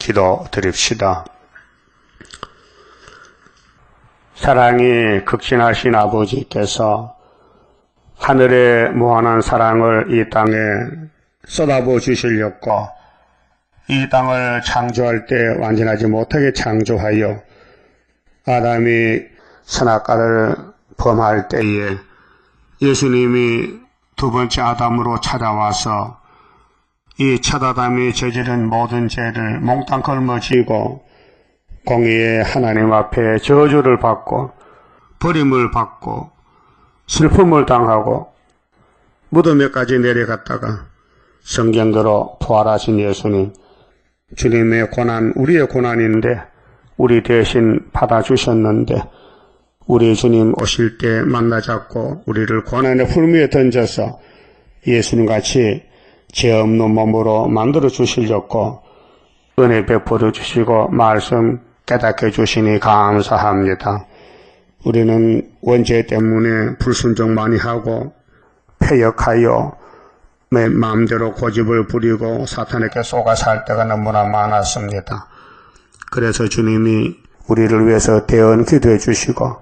기도 드립시다. 사랑이 극진하신 아버지께서 하늘의 무한한 사랑을 이 땅에 쏟아부어 주시려고 이 땅을 창조할 때 완전하지 못하게 창조하여 아담이 선악과를 범할 때에 예수님이 두 번째 아담으로 찾아와서 이 첫 아담이 저지른 모든 죄를 몽땅 걸머쥐고 공의의 하나님 앞에 저주를 받고 버림을 받고 슬픔을 당하고 무덤에까지 내려갔다가 성경대로 부활하신 예수님, 주님의 고난, 우리의 고난인데 우리 대신 받아주셨는데 우리 주님 오실 때 만나잡고 우리를 고난의 풀무에 던져서 예수님같이 죄 없는 몸으로 만들어 주시려고 은혜 베풀어 주시고 말씀 깨닫게 주시니 감사합니다. 우리는 원죄 때문에 불순종 많이 하고 패역하여 마음대로 고집을 부리고 사탄에게 속아 살 때가 너무나 많았습니다. 그래서 주님이 우리를 위해서 대언 기도해 주시고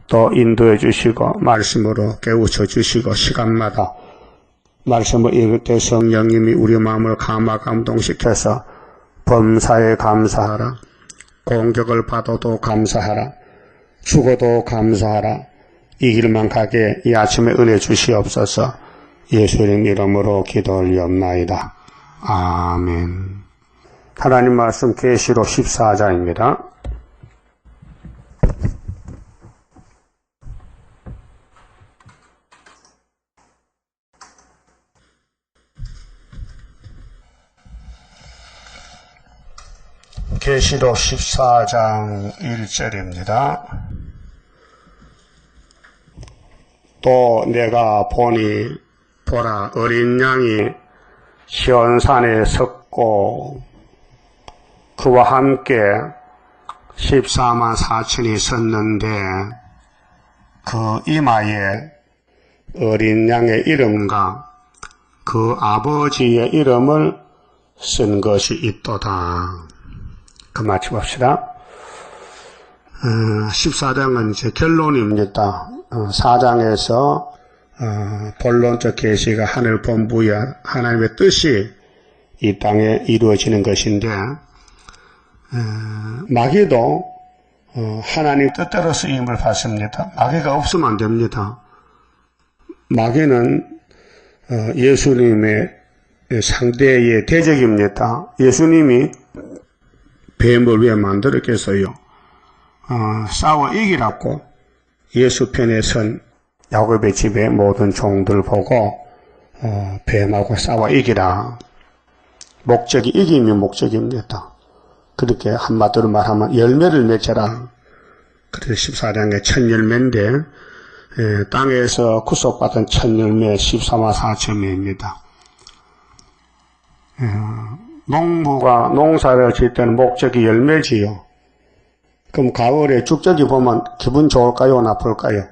또 인도해 주시고 말씀으로 깨우쳐 주시고 시간마다 말씀을 읽을 때 성령님이 우리 마음을 감동시켜서 범사에 감사하라, 공격을 받아도 감사하라, 죽어도 감사하라, 이 길만 가게 이 아침에 은혜 주시옵소서. 예수님 이름으로 기도 올리옵나이다. 아멘. 하나님 말씀 계시록 14장입니다. 계시록 14장 1절입니다. 또 내가 보니 보라 어린 양이 시온산에 섰고 그와 함께 14만 4천이 섰는데 그 이마에 어린 양의 이름과 그 아버지의 이름을 쓴 것이 있도다. 그 마치봅시다. 14장은 이제 결론입니다. 4장에서 본론적 계시가 하늘 본부의 하나님의 뜻이 이 땅에 이루어지는 것인데 마귀도 하나님 뜻대로 쓰임을 받습니다. 마귀가 없으면 안 됩니다. 마귀는 예수님의 상대의 대적입니다. 예수님이 뱀을 왜 만들었겠어요? 싸워 이기라고 예수 편에 선 야곱의 집의 모든 종들 보고 뱀하고 싸워 이기라. 목적이 이김이 목적입니다. 그렇게 한마디로 말하면 열매를 맺어라. 그래서 14장의 첫 열매인데 땅에서 구속받은 첫 열매 14만 4천매입니다. 농부가 농사를 지을 때는 목적이 열매지요. 그럼 가을에 죽적이 보면 기분 좋을까요? 나쁠까요?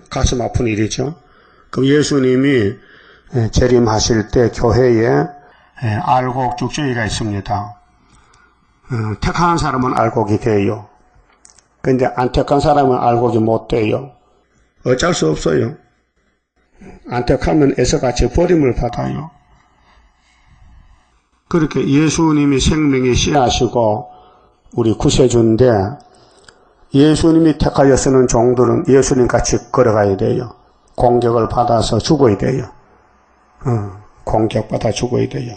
가슴 아픈 일이죠. 그럼 예수님이 재림하실 때 교회에 알곡 죽적이가 있습니다. 택한 사람은 알곡이 돼요. 근데 안 택한 사람은 알곡이 못 돼요. 어쩔 수 없어요. 안 택하면 애서같이 버림을 받아요. 그렇게 예수님이 생명의 씨앗이고 우리 구세주인데 예수님이 택하여 쓰는 종들은 예수님 같이 걸어가야 돼요. 공격을 받아서 죽어야 돼요. 공격받아 죽어야 돼요.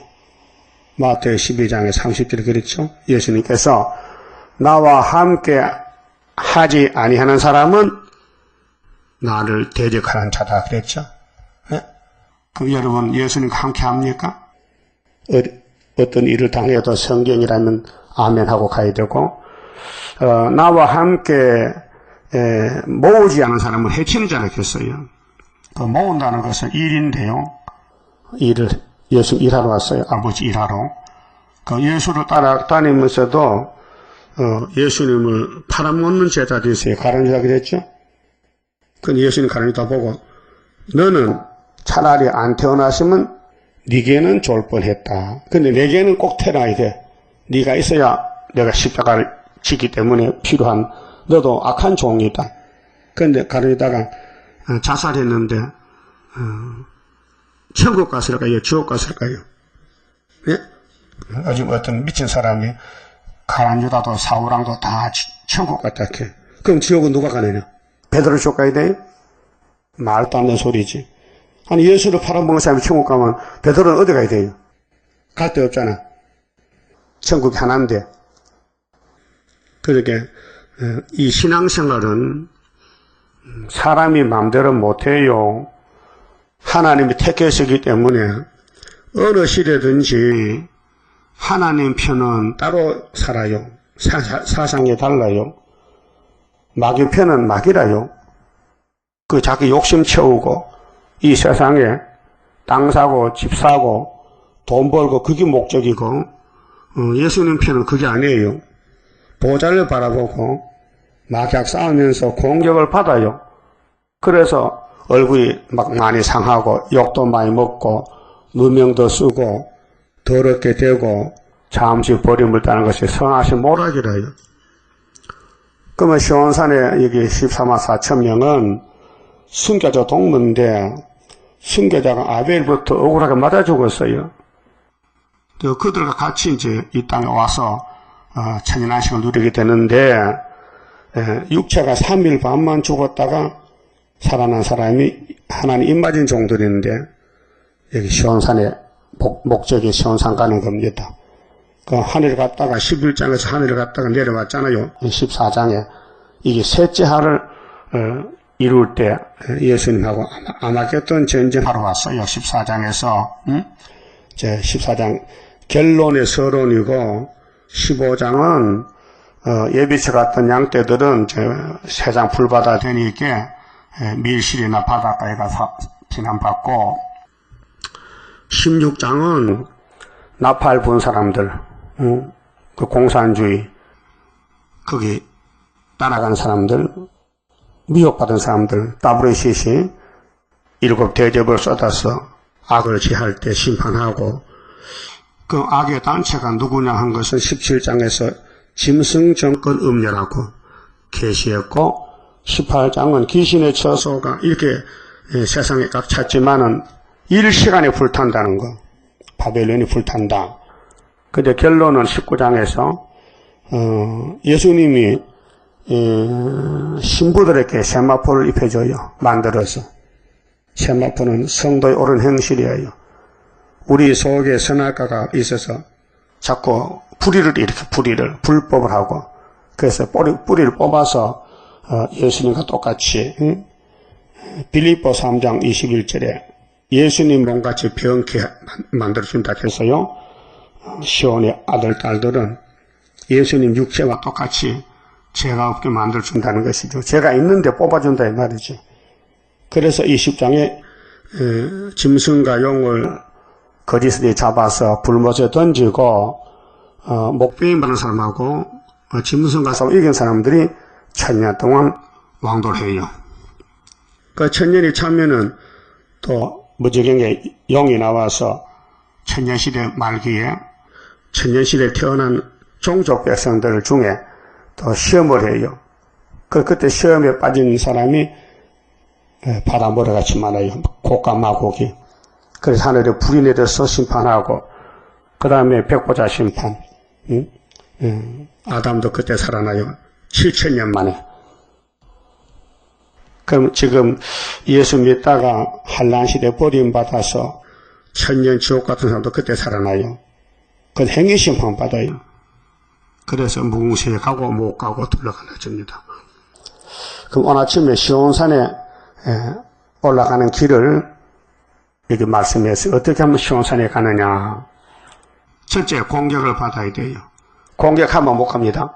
마태오 12장에 30절에 그랬죠. 예수님께서 나와 함께 하지 아니하는 사람은 나를 대적하는 자다 그랬죠. 네? 그럼 여러분 예수님과 함께 합니까? 어떤 일을 당해도 성경이라면 아멘 하고 가야 되고 나와 함께 모으지 않은 사람을 해치는 자라 했어요. 그 모은다는 것은 일인데요. 일을 예수 일하러 왔어요. 아버지 일하러. 그 예수를 따라다니면서도 예수님을 팔아먹는 제자 되세요. 가르치라 그랬죠. 그 예수님 가르치다 보고 너는 차라리 안 태어났으면 네게는 좋을 뻔했다. 근데 내게는 꼭 태어나야 돼. 네가 있어야 내가 십자가를 지기 때문에 필요한 너도 악한 종이다. 그런데 가르치다가 자살했는데 천국 갔을까요? 지옥 갔을까요? 예? 요즘 어떤 미친 사람이 가란유다도 사우랑도 다 천국 갔다 해. 그럼 지옥은 누가 가느냐? 베드로 쪽 가야 돼요? 말도 안 되는 소리지. 아니 예수를 팔아먹는 사람이 천국 가면 베드로는 어디 가야 돼요? 갈 데 없잖아. 천국이 하나인데. 그러게 이 신앙생활은 사람이 마음대로 못해요. 하나님이 택하시기 때문에 어느 시대든지 하나님 편은 따로 살아요. 사상이 달라요. 마귀 편은 마귀라요. 그 자기 욕심 채우고 이 세상에 땅 사고 집 사고 돈 벌고 그게 목적이고 예수님 편은 그게 아니에요. 보좌를 바라보고 막약 싸우면서 공격을 받아요. 그래서 얼굴이 막 많이 상하고 욕도 많이 먹고 누명도 쓰고 더럽게 되고 잠시 버림을 따는 것이 선하신 모락이라요. 그러면 시온산에 여기 14만 4천 명은 순교자 동문인데 순교자가 아벨부터 억울하게 맞아 죽었어요. 그들과 같이 이제 이 땅에 와서 천연안식을 누리게 되는데 육체가 3일 반만 죽었다가 살아난 사람이 하나님 입맞은 종들인데 여기 시온산에 목적이 시온산 가는 겁니다. 그 하늘 갔다가 11장에서 하늘을 갔다가 내려왔잖아요. 14장에 이게 셋째 하를 이룰 때 예수님하고 아마겟돈 전쟁하러 왔어요. 14장에서 이제 14장 결론의 서론이고 15장은 예비치 같은 양떼들은 세상 불바다 되니까 밀실이나 바닷가에 가서 비난받고 16장은 나팔 본 사람들, 그 공산주의 거기 따라간 사람들, 미혹받은 사람들, WCC 7 대접을 쏟아서 악을 지할 때 심판하고 그 악의 단체가 누구냐 한 것은 17장에서 짐승 정권 음녀라고 계시했고 18장은 귀신의 처소가 이렇게 세상에 각 찼지만은 일시간에 불탄다는 거. 바벨론이 불탄다. 근데 결론은 19장에서 예수님이 신부들에게 세마포를 입혀줘요. 만들어서. 세마포는 성도의 옳은 행실이에요. 우리 속에 선악과가 있어서 자꾸 불법을 하고 그래서 뿌리를 뽑아서 예수님과 똑같이 빌립보 3장 21절에 예수님 몸같이 병케 만들어준다 해서요. 시온의 아들, 딸들은 예수님 육체와 똑같이 죄가 없게 만들어준다는 것이죠. 죄가 있는데 뽑아준다 이 말이죠. 그래서 이 10장에 짐승과 용을 거짓으로 잡아서 불못에 던지고 목베임 받는 사람하고 짐승과 싸워 이긴 사람들이 1000년 동안 왕도를 해요. 그 1000년이 차면은 또 무지경에 용이 나와서 천년시대 말기에 천년시대에 태어난 종족 백성들 중에 또 시험을 해요. 그때 시험에 빠진 사람이 바다모래같이 많아요. 고가 마고기. 그래서 하늘에 불이 내려서 심판하고 그 다음에 백보자 심판. 아담도 그때 살아나요. 7000년 만에. 그럼 지금 예수 믿다가 한란시대 버림받아서 천년 지옥 같은 사람도 그때 살아나요. 그 행위심판 받아요. 그래서 무궁시에 가고 못 가고 둘러가려집니다. 그럼 오늘 아침에 시온산에 올라가는 길을 여기 말씀해서 어떻게 하면 시온산에 가느냐. 첫째 공격을 받아야 돼요. 공격하면 못 갑니다.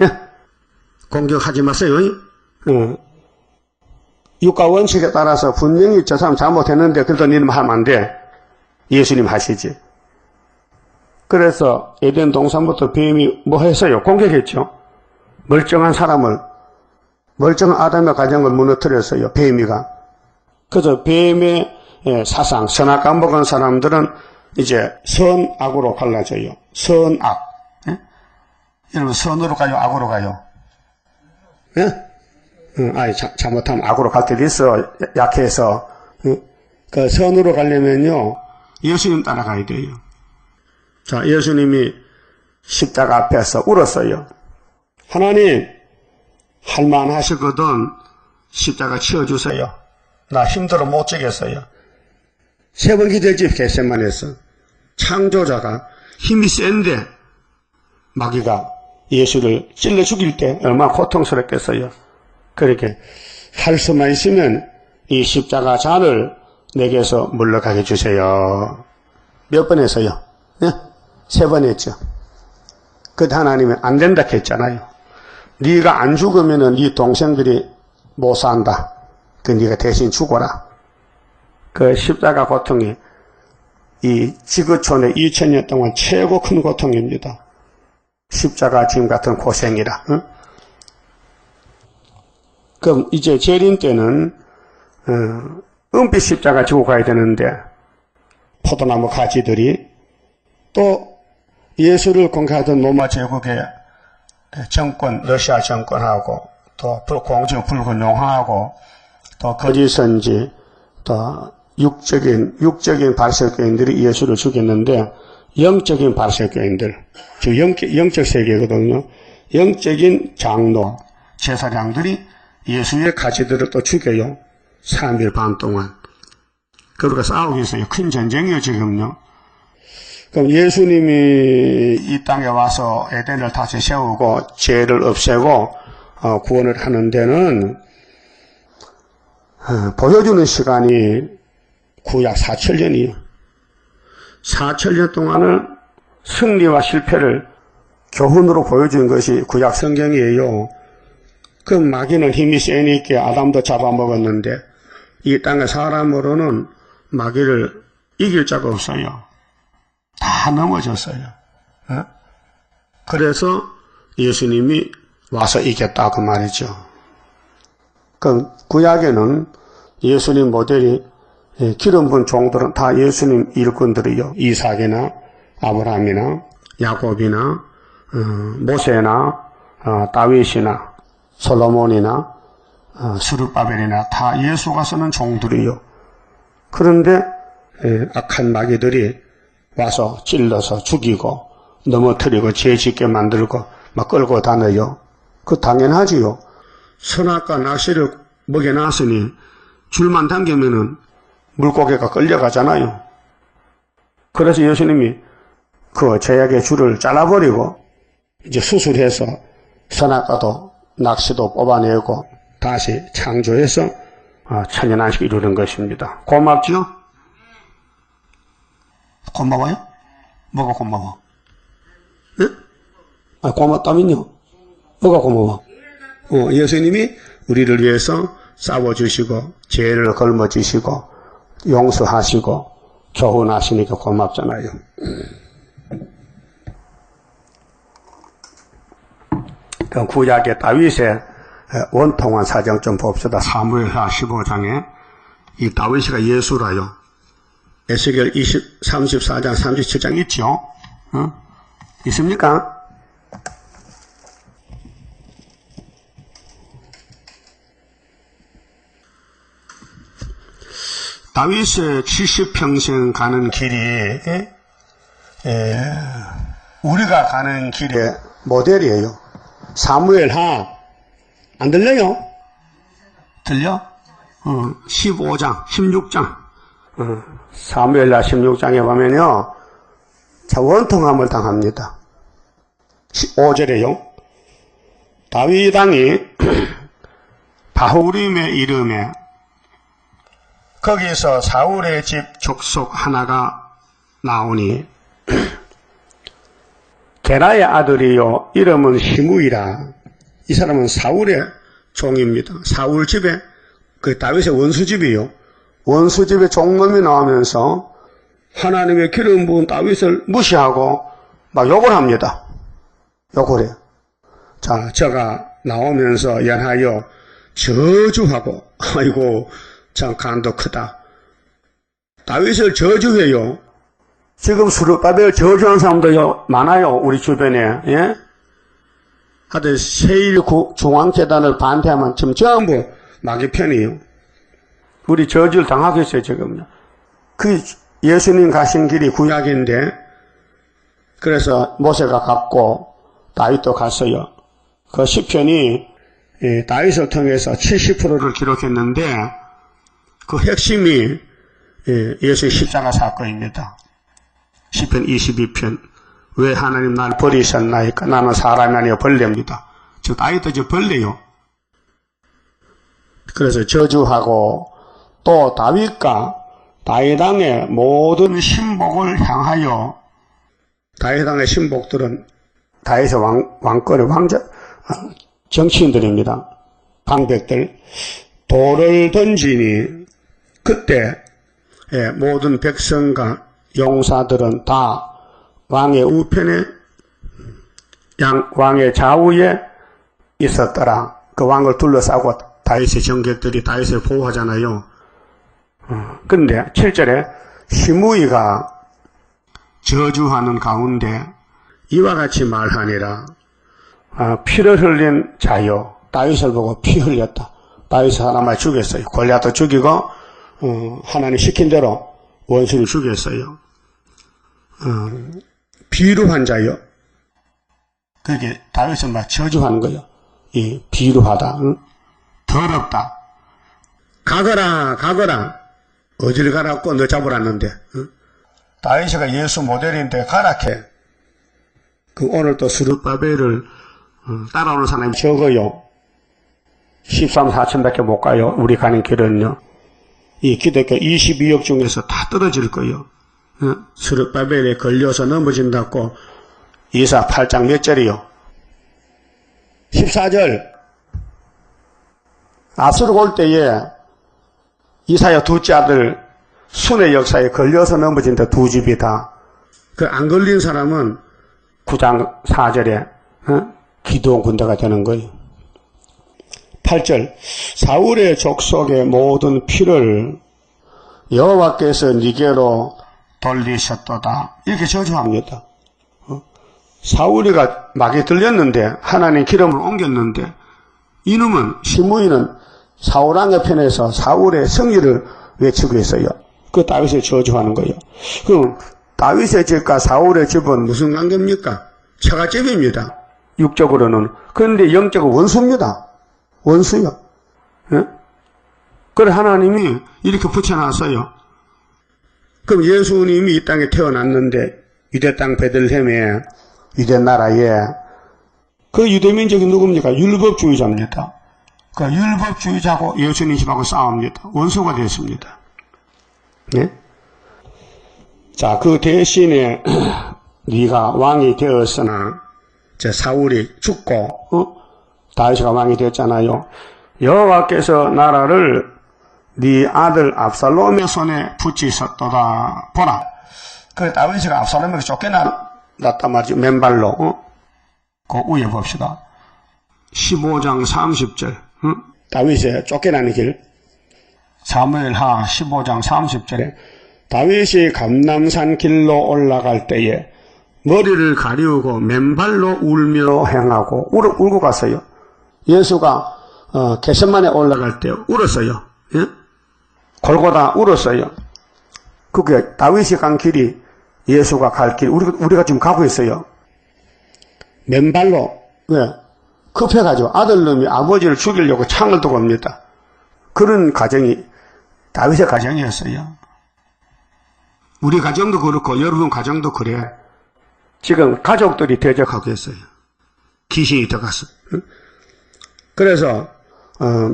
예? 공격하지 마세요. 육가 원칙에 따라서 분명히 저 사람 잘못했는데 그래도 니는 하면 안 돼. 예수님 하시지. 그래서 에덴 동산부터 뱀이 뭐 했어요? 공격했죠. 멀쩡한 사람을, 멀쩡한 아담의 가정을 무너뜨렸어요. 뱀이가. 그래서 뱀의 사상, 선악 까먹은 사람들은 이제 선악으로 갈라져요. 선악. 예? 여러분, 선으로 가요? 악으로 가요? 예? 잘못하면 악으로 갈 때도 있어. 약해서. 그 선으로 가려면요, 예수님 따라가야 돼요. 자, 예수님이 십자가 앞에서 울었어요. 하나님, 할만하시거든 십자가 치워주세요. 나 힘들어 못 지겠어요. 세 번 기도했지, 겟세마네에서. 창조자가 힘이 센데 마귀가 예수를 찔러 죽일 때 얼마나 고통스럽겠어요. 그렇게 할 수만 있으면 이 십자가 잔을 내게서 물러가게 해주세요. 몇 번 했어요? 네? 3번 했죠. 그때 하나님은 안 된다 했잖아요. 네가 안 죽으면은 네 동생들이 못 산다. 그 네가 대신 죽어라. 그 십자가 고통이 이 지구촌의 2000년 동안 최고 큰 고통입니다. 십자가 짐 같은 고생이라. 응? 그럼 이제 재림 때는 은빛 십자가 지고 가야 되는데 포도나무 가지들이 또 예수를 공격하던 로마 제국의 정권, 러시아 정권하고 또 공주 붉은 용하고 또 거짓 선지 또 육적인 바리새교인들이 예수를 죽였는데 영적인 바리새교인들, 즉 영적 세계거든요. 영적인 장로, 제사장들이 예수의 가지들을 또 죽여요. 3일 반 동안. 그러고 싸우고 있어요. 큰 전쟁이에요, 지금요. 그럼 예수님이 이 땅에 와서 에덴을 다시 세우고 죄를 없애고 구원을 하는 데는 보여주는 시간이 구약 4000년이에요. 4000년 동안을 승리와 실패를 교훈으로 보여준 것이 구약 성경이에요. 그 마귀는 힘이 세니까 아담도 잡아먹었는데 이 땅의 사람으로는 마귀를 이길 자가 없어요. 다 넘어졌어요. 그래서 예수님이 와서 이겼다 그 말이죠. 그 구약에는 예수님 모델이 기름 부은 종들은 다 예수님 일꾼들이요. 이삭이나 아브라함이나 야곱이나 모세나 다윗이나 솔로몬이나 스룹바벨이나 다 예수가 쓰는 종들이요. 그런데 악한 마귀들이 와서 찔러서 죽이고 넘어뜨리고 죄짓게 만들고 막 끌고 다녀요. 그 당연하지요. 선악과 낚시를 먹여놨으니 줄만 당기면은 물고기가 끌려가잖아요. 그래서 예수님이 그 제약의 줄을 잘라버리고 이제 수술해서 선악과도 낚시도 뽑아내고 다시 창조해서 천연안식을 이루는 것입니다. 고맙죠? 고마워요? 뭐가 고마워? 네? 고맙다면요? 뭐가 고마워? 예수님이 우리를 위해서 싸워주시고 죄를 걸머주시고 용서하시고 교훈하시니까 고맙잖아요. 그 구약의 다윗의 원통한 사정 좀 봅시다. 사무엘하 15장에 이 다윗이가 예수라요. 에스겔 34장 37장 있죠? 있습니까? 다윗의 70평생 가는 길이 우리가 가는 길의 모델이에요. 사무엘하 안 들려요? 들려? 15장, 16장 사무엘하 16장에 보면요 자 원통함을 당합니다. 5절에요. 다윗 왕이 바후림의 이름에 거기서 사울의 집 족속 하나가 나오니 게라의 아들이요 이름은 시므이라. 이 사람은 사울의 종입니다. 사울 집에 그 다윗의 원수집이요. 원수집에 종놈이 나오면서 하나님의 기름 부은 다윗을 무시하고 막 욕을 합니다. 욕을 해요. 자, 저가 나오면서 연하여 저주하고 아이고 참 간도 크다. 다윗을 저주해요. 지금 스룹바벨 저주하는 사람도 많아요. 우리 주변에. 예? 하여튼 제1중앙재단을 반대하면 지금 전부 마귀 편이에요. 우리 저주를 당하겠어요, 지금요. 그 예수님 가신 길이 구약인데, 그래서 모세가 갔고, 다윗도 갔어요. 그 시편이 다윗을 통해서 70%를 기록했는데, 그 핵심이 예수의 십자가 사건입니다. 시편 22편. 왜 하나님 날 버리셨나이까? 나는 사람이 아니라 벌레입니다. 즉 다윗도 저 벌레요. 그래서 저주하고 또 다윗과 다윗 왕의 모든 신복을 향하여 다윗 왕의 신복들은 다윗의 왕권의 정치인들입니다. 방백들 돌을 던지니 그때 모든 백성과 용사들은 다 왕의 우편에 왕의 좌우에 있었더라. 그 왕을 둘러싸고 다윗의 정객들이 다윗을 보호하잖아요. 근데 7절에 시므이가 저주하는 가운데 이와 같이 말하니라. 피를 흘린 자여. 다윗을 보고 피 흘렸다. 다윗 사람을 죽였어요. 골리앗도 죽이고 하나님 시킨 대로 원수를 죽였어요. 비루한 자여. 그게 다윗을 막 저주하는 거예요. 이 비루하다. 더럽다. 가거라. 어딜 가라고 너 잡으라는데. 다윗이가 예수 모델인데 가라케. 그 오늘 또 스룹바벨을 따라오는 사람이 적어요. 13, 4천밖에 못 가요. 우리 가는 길은요. 이 기독교 22억 중에서 다 떨어질 거예요. 스룹바벨에 걸려서 넘어진다고 이사 8장 몇 절이요? 14절. 아수르 올 때에 이사야 둘째 아들 순의 역사에 걸려서 넘어진다. 두 집이다. 그 안 걸린 사람은 9장 4절에 기드온 군대가 되는 거예요. 8절. 사울의 족속의 모든 피를 여호와께서 니게로 돌리셨도다. 이렇게 저주합니다. 사울이가 막이 들렸는데 하나님 기름을 옮겼는데 이놈은 시므이는 사울왕의 편에서 사울의 승리를 외치고 있어요. 그 다윗을 저주하는 거예요. 그럼 다윗의 집과 사울의 집은 무슨 관계입니까? 처가집입니다. 육적으로는. 그런데 영적으로 원수입니다. 원수요. 예? 그래 하나님이 이렇게 붙여놨어요. 그럼 예수님이 이 땅에 태어났는데 유대 땅 베들레헴에 유대 나라에 그 유대 민족이 누굽니까? 율법주의자입니다. 그 율법주의자고 예수님 집하고 싸웁니다. 원수가 됐습니다. 네? 자, 그 대신에 네가 왕이 되었으나 사울이 죽고 다윗이가 왕이 되었잖아요. 여호와께서 나라를 네 아들 압살롬의 손에 붙이셨도다. 보라. 그 다윗이가 압살롬에게 쫓겨났단 말이죠. 맨발로. 그 위에 봅시다. 15장 30절. 다윗의 쫓겨나는 길. 사무엘하 15장 30절에 다윗이 감람산 길로 올라갈 때에 머리를 가리우고 맨발로 울며 행하고 울고 갔어요. 예수가 겟세마네 올라갈 때 울었어요. 예? 골고다 울었어요. 그게 다윗이 간 길이 예수가 갈 길, 우리가 지금 가고 있어요. 맨발로. 왜? 급해가지고 아들놈이 아버지를 죽이려고 창을 두고 옵니다. 그런 가정이 다윗의 가정이었어요. 우리 가정도 그렇고 여러분 가정도 그래. 지금 가족들이 대적하고 있어요. 귀신이 들어가서. 그래서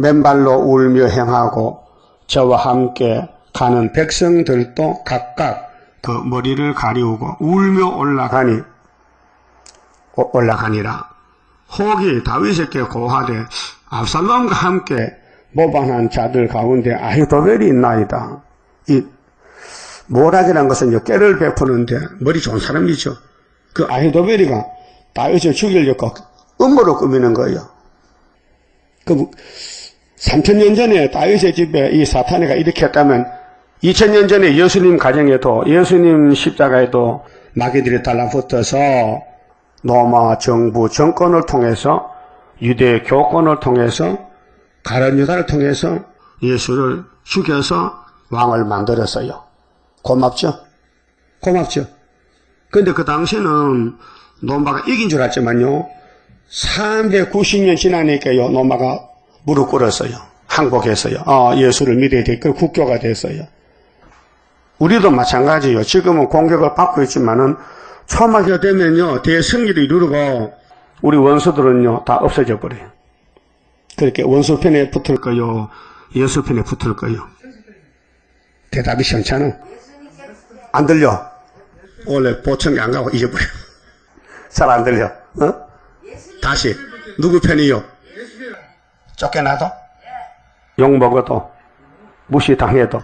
맨발로 울며 행하고 저와 함께 가는 백성들도 각각 그 머리를 가리우고 울며 올라가니라. 혹이 다윗에게 고하되 압살롬과 함께 모반한 자들 가운데 아히도벨이 있나이다. 이 모락이라는 것은 깨를 베푸는데 머리 좋은 사람이죠. 그 아히도벨이가 다윗을 죽이려고 음모를 꾸미는 거예요. 그 3000년 전에 다윗의 집에 이 사탄이가 이렇게 했다면 2000년 전에 예수님 가정에도 예수님 십자가에도 마귀들이 달라붙어서 로마 정부 정권을 통해서 유대 교권을 통해서 가룟 유다를 통해서 예수를 죽여서 왕을 만들었어요. 고맙죠? 고맙죠? 근데 그 당시에는 로마가 이긴 줄 알지만요, 390년 지나니까요, 로마가 무릎 꿇었어요. 항복했어요. 예수를 믿어야 돼. 그 국교가 됐어요. 우리도 마찬가지예요. 지금은 공격을 받고 있지만은 초막이 되면요, 대승리를 이루고 우리 원수들은요, 다 없어져 버려요. 그렇게 원수 편에 붙을까요? 예수 편에 붙을까요? 대답이 시원찮아. 안 들려? 원래 보청이 안 가고 잊어버려. 잘 안 들려. 다시. 누구 편이요? 쫓겨나도? 욕먹어도? 무시당해도?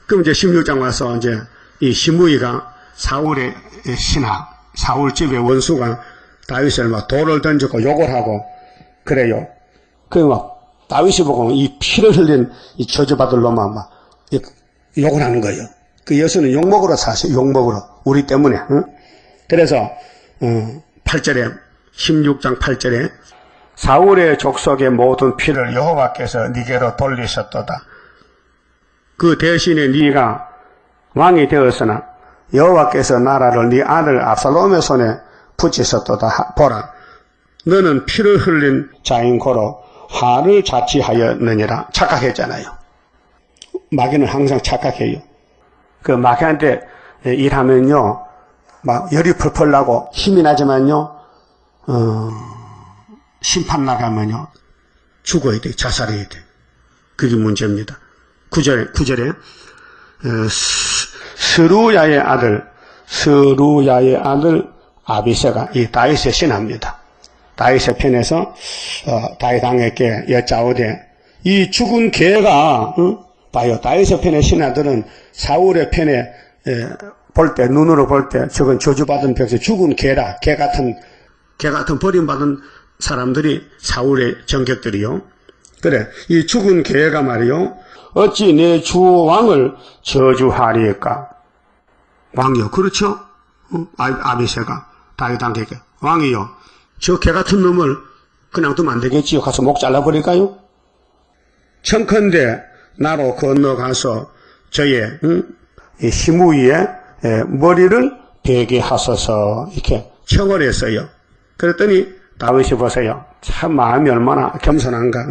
그럼 이제 16장 와서 이제 이 시므이가 사울의 신하, 사울 집의 원수가 다윗을 막 돌을 던지고 욕을 하고 그래요. 그 막 다윗이 보고 이 피를 흘린 이 저주받을 놈아 막 욕을 하는 거예요. 그 예수는 욕먹으러 사세요. 욕먹으러. 우리 때문에. 응? 그래서 8절에 16장 8절에 사울의 족속의 모든 피를 여호와께서 네게로 돌리셨도다. 그 대신에 네가 왕이 되었으나 여호와께서 나라를 네 아들 압살롬의 손에 붙이셨도다. 보라, 너는 피를 흘린 자인 고로 화를 자취하였느니라. 착각했잖아요. 마귀는 항상 착각해요. 그 마귀한테 일하면요, 막 열이 펄펄 나고 힘이 나지만요, 심판 나가면요, 죽어야 돼. 자살해야 돼. 그게 문제입니다. 9절에 스루야의 아들 아비새가 이 다윗의 신하입니다. 다윗의 편에서 다윗 왕에게 여짜오되 이 죽은 개가 봐요. 다윗의 편의 신하들은 사울의 편에 볼 때, 눈으로 볼 때 저건 저주받은 벽에 죽은 개라. 개 같은 버림받은 사람들이 사울의 정격들이요. 그래, 이 죽은 개가 말이요, 어찌 내 주 왕을 저주하리까? 왕이요. 그렇죠? 아비새가 다윗 왕에게 왕이요, 저 개 같은 놈을 그냥 두면 안 되겠지요. 가서 목 잘라버릴까요? 청컨대 나로 건너가서 저의 이 시므이의 머리를 베게 하소서. 이렇게 청을 했어요. 그랬더니 다윗이 보세요. 참 마음이 얼마나 겸손한가.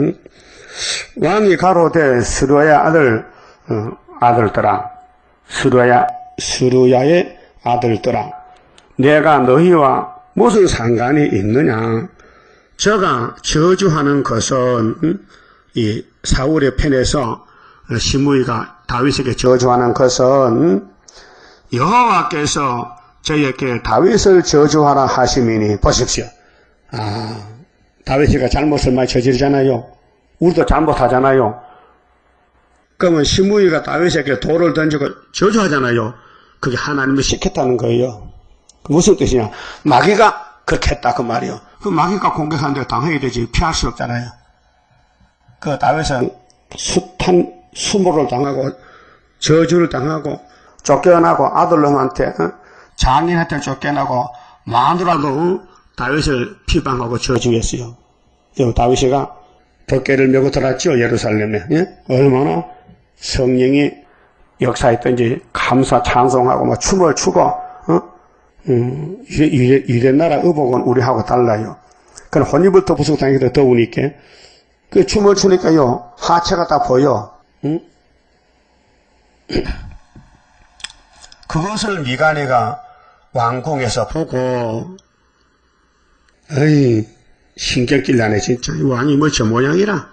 왕이 가로되 스루야 아들들아, 스루야의 아들들아, 내가 너희와 무슨 상관이 있느냐? 저가 저주하는 것은 이 사울의 편에서 시므이가 다윗에게 저주하는 것은 여호와께서 저에게 다윗을 저주하라 하심이니. 보십시오. 다윗이가 잘못을 많이 저지르잖아요. 우리도 잘못하잖아요. 그러면 시므이가 다윗에게 돌을 던지고 저주하잖아요. 그게 하나님이 시켰다는 거예요. 무슨 뜻이냐? 마귀가 그렇게 했다 그 말이요. 그 마귀가 공격하는데 당해야 되지. 피할 수 없잖아요. 그 다윗은 수모를 당하고 저주를 당하고 쫓겨나고 아들놈한테 장인한테 쫓겨나고 마누라도 다윗을 비방하고 저주했어요. 다윗이가 덮개를 메고 들어왔죠. 예루살렘에. 예? 얼마나 성령이 역사했던지 감사 찬송하고 막 춤을 추고 유대나라 의복은 우리하고 달라요. 그건 혼입을 덮어쓰고 다니기도 더우니까 그 춤을 추니까요 하체가 다 보여. 그것을 미가네가 왕궁에서 보고 어이 신경질 나네 진짜. 이 왕이 뭐 저 모양이라.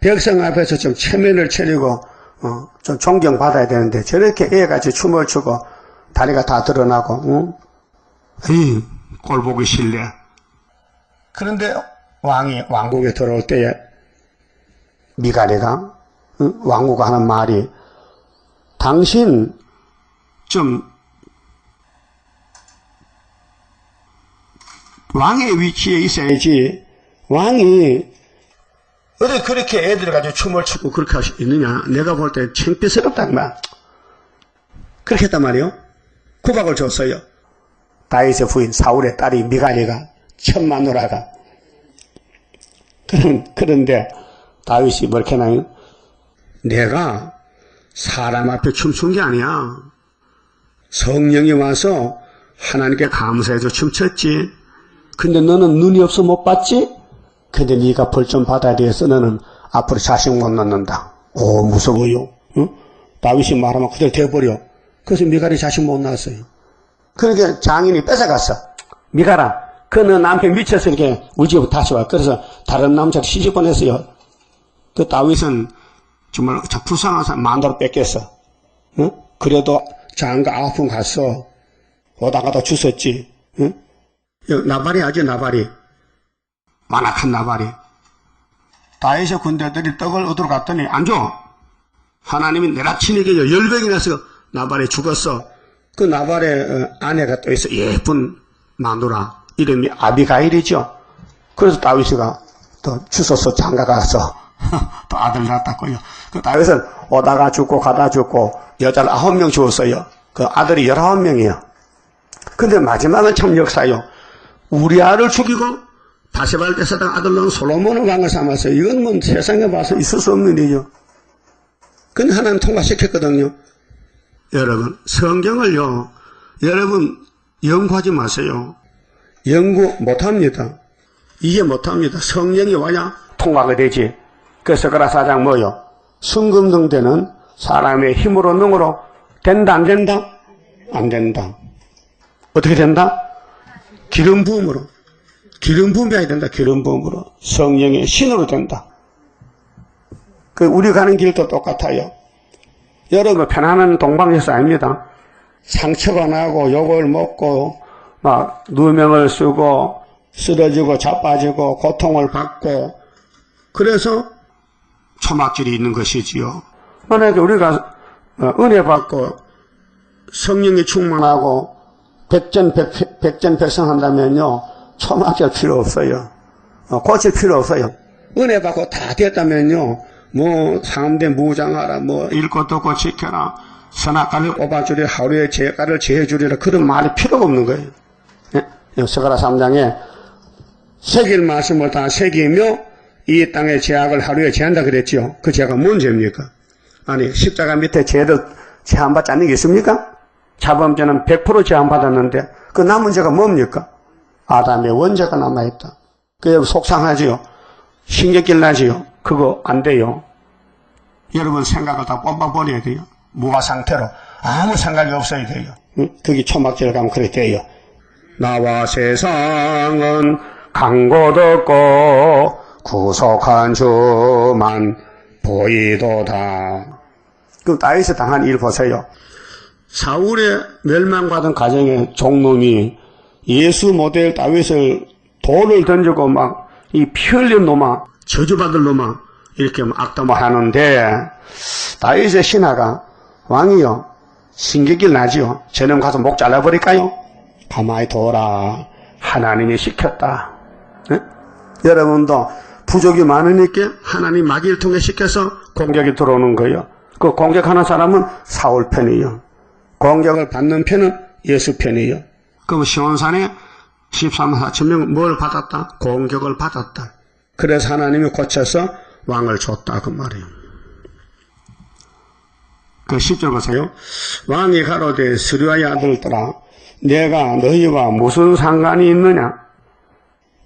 백성 앞에서 좀 체면을 차리고 좀 존경받아야 되는데 저렇게 애같이 춤을 추고 다리가 다 드러나고 에이 꼴 보기 싫네. 그런데 왕이 왕국에 들어올 때에 미가네가 왕후가 하는 말이 당신 좀 왕의 위치에 있어야지. 왕이 어디 그렇게 애들 가지고 춤을 추고 그렇게 할 수 있느냐. 내가 볼 때 창피스럽단 말. 그렇게 했단 말이요. 국악을 줬어요. 다윗의 부인 사울의 딸이 미갈이가 첫 마누라가. 그런데 다윗이 뭐렇게 하나요? 내가 사람 앞에 춤춘 게 아니야. 성령이 와서 하나님께 감사해서 춤췄지. 근데 너는 눈이 없어 못 봤지? 근데 네가 벌 좀 받아야 돼서 너는 앞으로 자식 못 낳는다. 오, 무서워요. 응? 다윗이 말하면 그대로 돼버려. 그래서 미갈이 자식 못 낳았어요. 그러니까 장인이 뺏어갔어. 미갈아, 그 너 남편 미쳐서 이렇게 우리 집으로 다시 와. 그래서 다른 남자를 시집 보냈어요. 그 다윗은 정말 불쌍한 사람 만도로 뺏겼어. 응? 그래도 장가 9분 갔어. 오다가도 주웠지. 응? 나발이 아주 나발이. 완악한 나발이. 다윗의 군대들이 떡을 얻으러 갔더니 안 줘. 하나님이 내락친에게 열병이 나서 나발이 죽었어. 그 나발의 아내가 또 있어. 예쁜 마누라. 이름이 아비가일이죠. 그래서 다윗이가 또 주소서 장가 가서 또 아들 낳았다고요. 그 다윗은 오다가 죽고 가다 죽고 여자를 9명 주었어요. 그 아들이 19명이에요. 근데 마지막은 참 역사요. 우리아를 죽이고 바세바를 뺏어다가 아들 낳은 솔로몬을 왕을 삼았어요. 이건 뭐 세상에 봐서 있을 수 없는 일이죠. 근데 하나님 통과시켰거든요. 여러분, 성경을요, 여러분, 연구하지 마세요. 연구 못합니다. 이해 못합니다. 성령이 와야 통과가 되지. 그래서 그라 사장 뭐요? 순금등대는 사람의 힘으로 능으로 된다, 안 된다? 안 된다. 어떻게 된다? 기름 부음으로. 기름 부음해야 된다, 기름 부음으로. 성령의 신으로 된다. 그 우리 가는 길도 똑같아요. 여러분 편안한 동방에서 아닙니다. 상처가 나고 욕을 먹고 막 누명을 쓰고 쓰러지고 자빠지고 고통을 받고 그래서 초막질이 있는 것이지요. 만약에 우리가 은혜 받고 성령이 충만하고 백전백승한다면요 초막질 필요 없어요. 고칠 필요 없어요. 은혜 받고 다 됐다면요 뭐 상대 무장하라 뭐 읽고 듣고 지켜라 선악과를 뽑아주리라 하루에 죄가를 제해주리라 그런 말이 필요가 없는 거예요. 예? 스가랴 3장에 새길 말씀을 다 새기며 이 땅의 죄악을 하루에 제한다 그랬지요. 그 죄가 뭔 죄입니까? 아니 십자가 밑에 죄도 제한받지 않는 게 있습니까? 자범죄는 100% 제한받았는데 그 남은 죄가 뭡니까? 아담의 원죄가 남아있다. 그게 속상하지요. 신경질 나지요. 그거 안 돼요. 여러분 생각을 다 뽑아버려야 돼요. 무화 상태로 아무 생각이 없어야 돼요. 그게 초막절 가면 그렇게 돼요. 나와 세상은 강고 덥고 구속한 주만 보이도다. 그럼 다윗이 당한 일 보세요. 사울의 멸망받은 가정의 종놈이 예수 모델 다윗을 돌을 던지고 막 이 피 흘린 놈아 저주받을 놈아 이렇게 악담을 하는데 다윗의 신하가 왕이요 신경질 나지요. 저놈 가서 목 잘라버릴까요? 가만히 둬라. 하나님이 시켰다. 네? 여러분도 부족이 많으니까 하나님 마귀를 통해 시켜서 공격이 들어오는 거예요. 그 공격하는 사람은 사울 편이에요. 공격을 받는 편은 예수 편이에요. 그럼 시온산에 13만 4천 명 뭘 받았다? 공격을 받았다. 그래서 하나님이 고쳐서 왕을 줬다 그 말이에요. 그 10절 보세요. 왕이 가로되 스루야의 아들들아 내가 너희와 무슨 상관이 있느냐?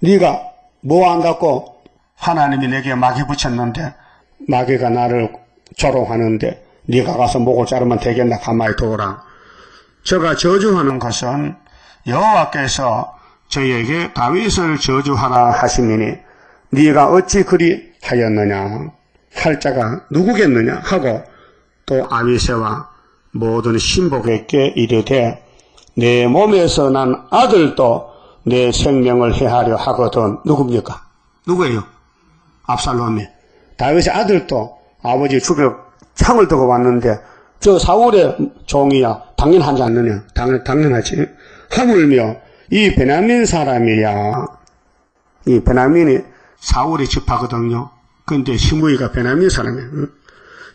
네가 뭐 안다고 하나님이 내게 마귀 붙였는데 마귀가 나를 조롱하는데 네가 가서 목을 자르면 되겠나? 가만히 둬라. 저가 저주하는 것은 여호와께서 저에게 다윗을 저주하라 하시니니 네가 어찌 그리 하였느냐? 할 자가 누구겠느냐? 하고 또 아비새와 모든 신복에게 이르되 내 몸에서 난 아들도 내 생명을 해하려 하거든. 누굽니까? 누구예요? 압살롬이. 다윗의 아들도 아버지 죽여 창을 들고 왔는데 저 사울의 종이야. 당연하지 않느냐? 당연하지. 하물며 이 베냐민 사람이야. 이 베냐민이 사울의 지파거든요. 근데 시므이가 베냐민 사람이야.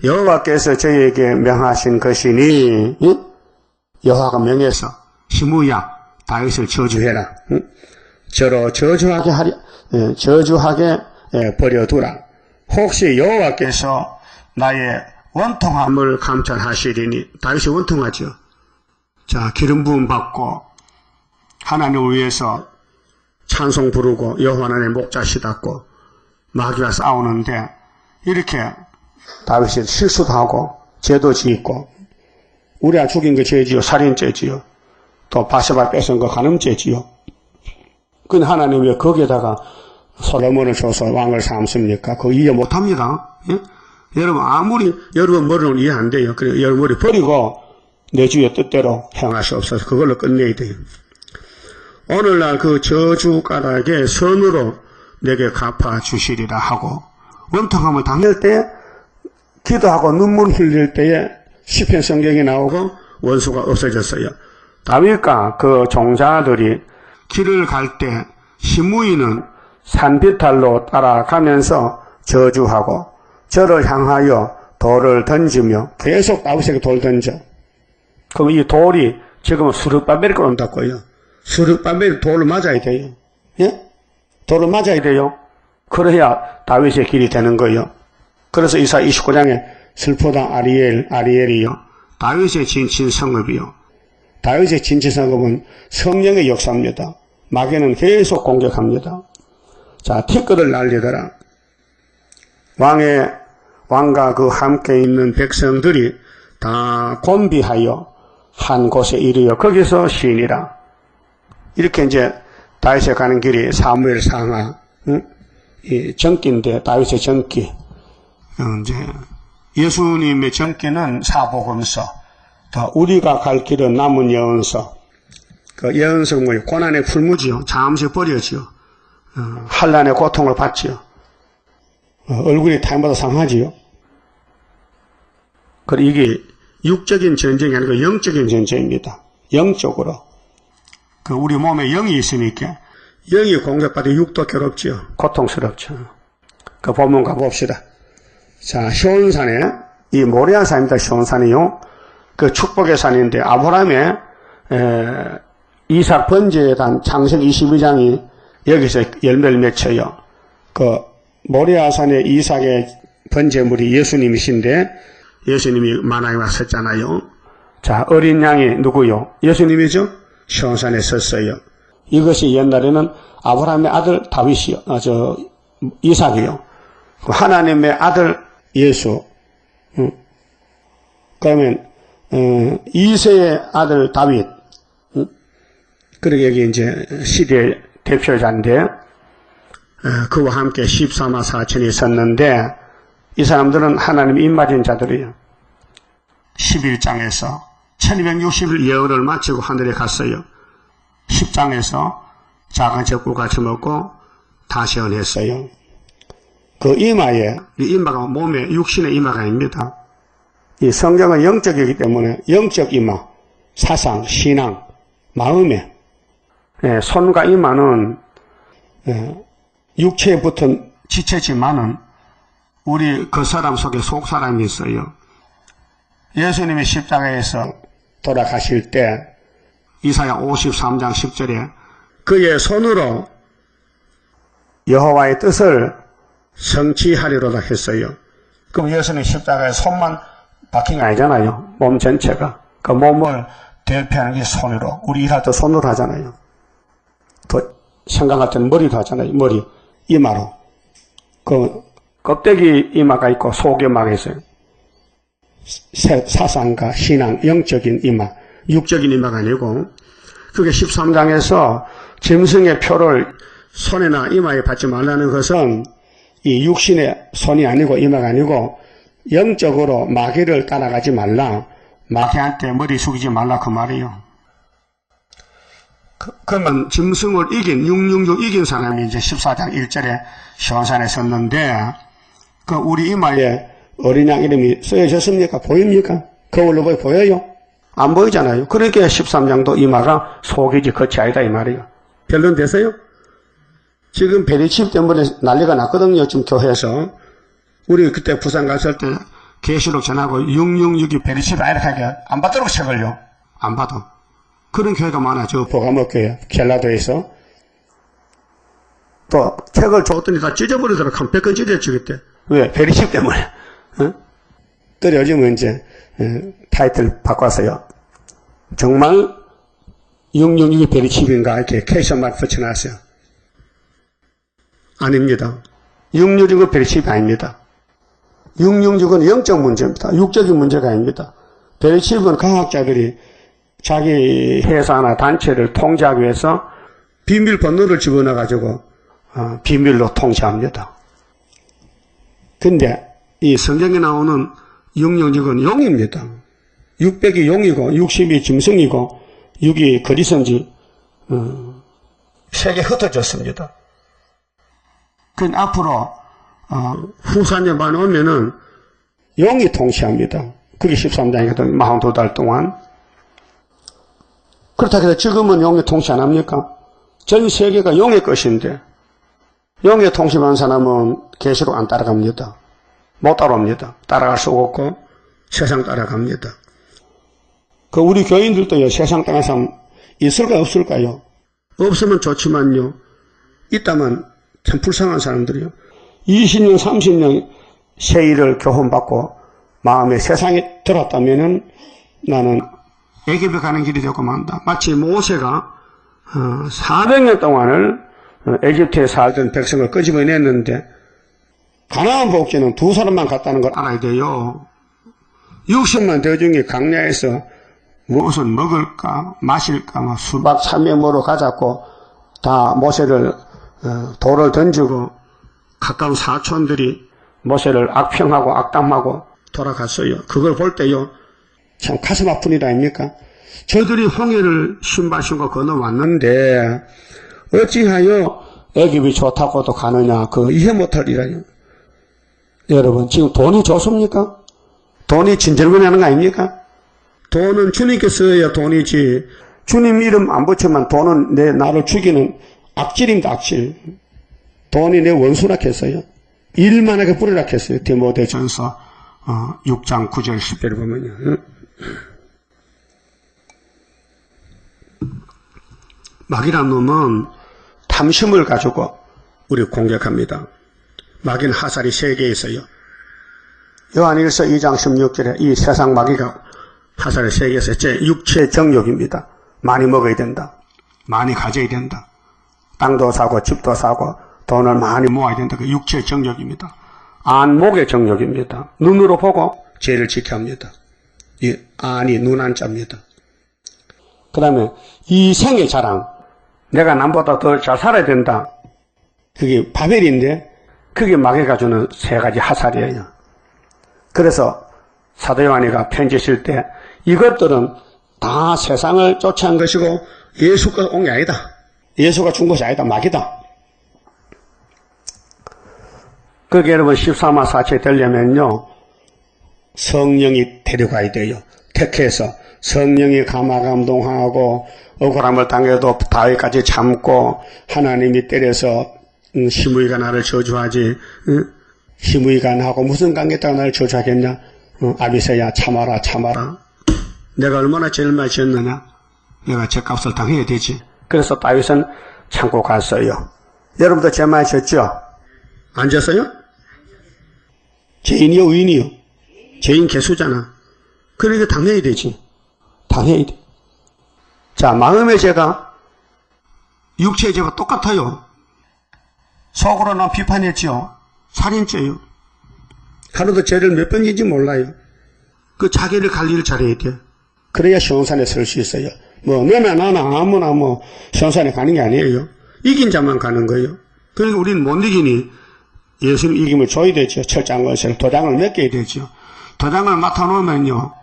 여호와께서 저에게 명하신 것이니 여호와가 명해서 시므야 다윗을 저주해라. 저로 저주하게 버려두라. 혹시 여호와께서 나의 원통함을 감찰하시리니. 다윗이 원통하죠. 자, 기름 부음 받고 하나님을 위해서 찬송 부르고 여호와 하나님의 목자시 닫고 마귀와 싸우는데 이렇게 다윗이 실수도 하고 죄도 짓고 우리가 죽인 거 죄지요, 살인죄지요, 또 바세바 뺏은 거 간음죄지요. 근데 하나님 왜 거기에다가 솔로몬을 줘서 왕을 삼습니까? 그거 이해 못합니다. 예? 여러분 아무리 여러분 머리는 이해 안 돼요. 그래 여러분 머리 버리고 내 주의 뜻대로 행할 수 없어서 그걸로 끝내야 돼요. 오늘날 그 저주가락에 선으로 내게 갚아주시리라 하고 원통함을 당할 때 기도하고 눈물 흘릴 때에 시편 성경이 나오고 원수가 없어졌어요. 다윗과 그 종자들이 길을 갈 때 시므이는 산비탈로 따라가면서 저주하고 저를 향하여 돌을 던지며 계속 다윗에게 돌 던져. 그럼 이 돌이 지금 수르바벨이 온다고요. 수르바벨 돌을 맞아야 돼요. 예? 돌을 맞아야 돼요. 그래야 다윗의 길이 되는 거예요. 그래서 이사 29장에 슬프다 아리엘이요. 다윗의 진친 성읍이요. 다윗의 진친 성읍은 성령의 역사입니다. 마귀는 계속 공격합니다. 자, 티끌을 날리더라. 왕과 그 함께 있는 백성들이 다 곤비하여 한 곳에 이르여 거기서 쉬니라. 이렇게 이제 다윗에 가는 길이 사무엘 상하, 이 전기인데 다윗의 전기. 이제 예수님의 전기는 사복음서, 또 우리가 갈 길은 남은 예언서. 그 예언서는 뭐예요? 고난의 풀무지요. 잠시 버려지요. 환난의 고통을 받지요. 얼굴이 타인보다 상하지요. 그리고 이게 육적인 전쟁이 아니고 영적인 전쟁입니다. 영적으로. 그 우리 몸에 영이 있으니까 영이 공격받아 육도 괴롭지요. 고통스럽죠. 그 본문 가봅시다. 자, 시온산에 이 모리아 산입니다. 시온산이요. 그 축복의 산인데 아브라함의 이삭 번제에 단 창세기 22장이 여기서 열매를 맺혀요. 그 모리아산의 이삭의 번제물이 예수님이신데 예수님이 만화에 왔었잖아요. 자, 어린 양이 누구요? 예수님이죠? 시온산에 섰어요. 이것이 옛날에는 아브라함의 아들 다윗이요. 이삭이요. 하나님의 아들 예수. 그러면 이세의 아들 다윗. 그리고 여기 이제 시대의 대표자인데 그와 함께 14만 4천이 섰는데 이 사람들은 하나님 입맞은 자들이에요. 11장에서 1260일 예언을 마치고 하늘에 갔어요. 10장에서 작은 젖국 같이 먹고 다시 예언했어요. 그 이마에, 이 이마가 몸에 육신의 이마가 아닙니다. 이 성경은 영적이기 때문에 영적 이마, 사상, 신앙, 마음에 손과 이마는 육체에 붙은 지체지만은 우리 그 사람 속에 속 사람이 있어요. 예수님이 십자가에서 돌아가실 때 이사야 53장 10절에 그의 손으로 여호와의 뜻을 성취하리로다 했어요. 그럼 예수님 십자가에 손만 박힌 게 아니잖아요. 몸 전체가. 그 몸을 대표하는 게 손으로. 우리 일할 때 손으로 하잖아요. 또 생각할 때는 머리도 하잖아요. 머리, 이마로. 그 껍데기 이마가 있고 속 이마가 있어요. 사상과 신앙, 영적인 이마, 육적인 이마가 아니고 그게 13장에서 짐승의 표를 손에나 이마에 받지 말라는 것은 이 육신의 손이 아니고 이마가 아니고 영적으로 마귀를 따라가지 말라. 마귀한테 머리 숙이지 말라 그 말이에요. 그러면 짐승을 이긴 666 이긴 사람이 이제 14장 1절에 시온산에 섰는데 그 우리 이마에 어린 양 이름이 쓰여졌습니까? 보입니까? 거울로 보여요? 안 보이잖아요. 그러니까 13장도 이마가 속이지 겉이 아니다 이 말이에요. 결론 됐어요? 지금 베리칩 때문에 난리가 났거든요. 지금 교회에서. 우리 그때 부산 갔을 때 계시록 전하고 666이 베리칩 아니라 하게 안 받도록 책을요. 안 받아. 그런 교회가 많아져. 보가목교회, 켈라도에서. 또, 책을 줬더니 다 찢어버리더라고. 한 100건 찢어지겠대 왜? 베리십 때문에. 어? 또 요즘은 이제, 타이틀 바꿨어요. 정말 666이 베리칩인가? 이렇게 캐션 마크 붙여놨어요. 아닙니다. 666은 베리칩이 아닙니다. 666은 영적 문제입니다. 육적인 문제가 아닙니다. 베리칩은 과학자들이 자기 회사나 단체를 통제하기 위해서 비밀 번호를 집어넣어가지고 비밀로 통제합니다. 근데 이 성경에 나오는 666은 용입니다. 600이 용이고 60이 짐승이고 6이 거리선지 세계 흩어졌습니다. 그 앞으로 후사년만 오면은 용이 통치합니다. 그게 13장이거든. 42달 동안. 그렇다고 해서 지금은 용이 통치 안 합니까? 전 세계가 용의 것인데 용의 통치하는 사람은 계시록 안 따라갑니다. 못 따라옵니다. 따라갈 수가 없고 세상 따라갑니다. 그 우리 교인들도요, 세상 따라가는 사람 있을까요, 없을까요? 없으면 좋지만요, 있다면 참 불쌍한 사람들이요. 20년, 30년 세일을 교훈받고 마음에 세상에 들었다면은 나는 애굽에 가는 길이 되고 만다. 마치 모세가 400년 동안을 에집트에 살던 백성을 끄집어냈는데 가나안 복지는 두 사람만 갔다는 걸 알아야 돼요. 60만 대중이 강야에서 무엇을 먹을까 마실까 수박 300모로 가자고 다 모세를 돌을 던지고 가까운 사촌들이 모세를 악평하고 악담하고 돌아갔어요. 그걸 볼 때요, 참 가슴 아픈 일 아닙니까? 저들이 홍해를 신발신고 건너왔는데 어찌하여 애굽이 좋다고도 가느냐, 그 이해 못할 일이에요. 여러분, 지금 돈이 좋습니까? 돈이 진절머리 하는 거 아닙니까? 돈은 주님께 써야 돈이지. 주님 이름 안 붙이면 돈은 나를 죽이는 악질입니다, 악질. 돈이 내 원수라 했어요. 일만하게 뿌리라 했어요. 디모데전서 6장 9절 10절을 보면요. 마귀란 놈은 탐심을 가지고 우리 공격합니다. 마귀는 하살이 세 개 있어요. 요한일서 2장 16절에 이 세상 마귀가 하살이 세 개 있어요. 제 육체 정욕입니다. 많이 먹어야 된다. 많이 가져야 된다. 땅도 사고 집도 사고 돈을 많이 모아야 된다. 그 육체 정욕입니다. 안목의 정욕입니다. 눈으로 보고 죄를 지켜야 합니다. 이 안이 눈안자입니다. 그 다음에 이생의 자랑. 내가 남보다 더 잘 살아야 된다. 그게 바벨인데 그게 마귀가 주는 세 가지 하살이에요. 그래서 사도 요한이가 편지 쓸 때 이것들은 다 세상을 쫓아온 것이고 예수가 온 게 아니다. 예수가 준 것이 아니다. 마귀다. 그게 여러분 13화 사체에 되려면요, 성령이 데려가야 돼요. 택해서 성령이 감화감동하고 억울함을 당해도 다윗까지 참고 하나님이 때려서 시므이가 나를 저주하지, 시므이가 나하고 무슨 관계다가 나를 저주하겠냐? 아비새야 참아라 참아라. 내가 얼마나 죄를 많이 지었느냐? 내가 죄값을 당해야 되지. 그래서 다윗은 참고 갔어요. 여러분도 죄 많이 지었죠? 안 지었어요? 죄인이요 의인이요? 죄인 개수잖아. 그러니까 당해야 되지. 당해야 돼. 자, 마음의 죄가 육체의 죄가 똑같아요. 속으로는 비판했지요. 살인죄요. 하루도 죄를 몇 번인지 몰라요. 그 자기를 관리를 잘해야 돼. 그래야 시온산에 설 수 있어요. 뭐 너나 나나 아무나 뭐 시온산에 가는 게 아니에요. 이긴 자만 가는 거예요. 그러니까 우리는 못 이기니 예수님 이김을 줘야 되죠. 철장 것을 도장을 맡겨야 되죠. 도장을 맡아놓으면요,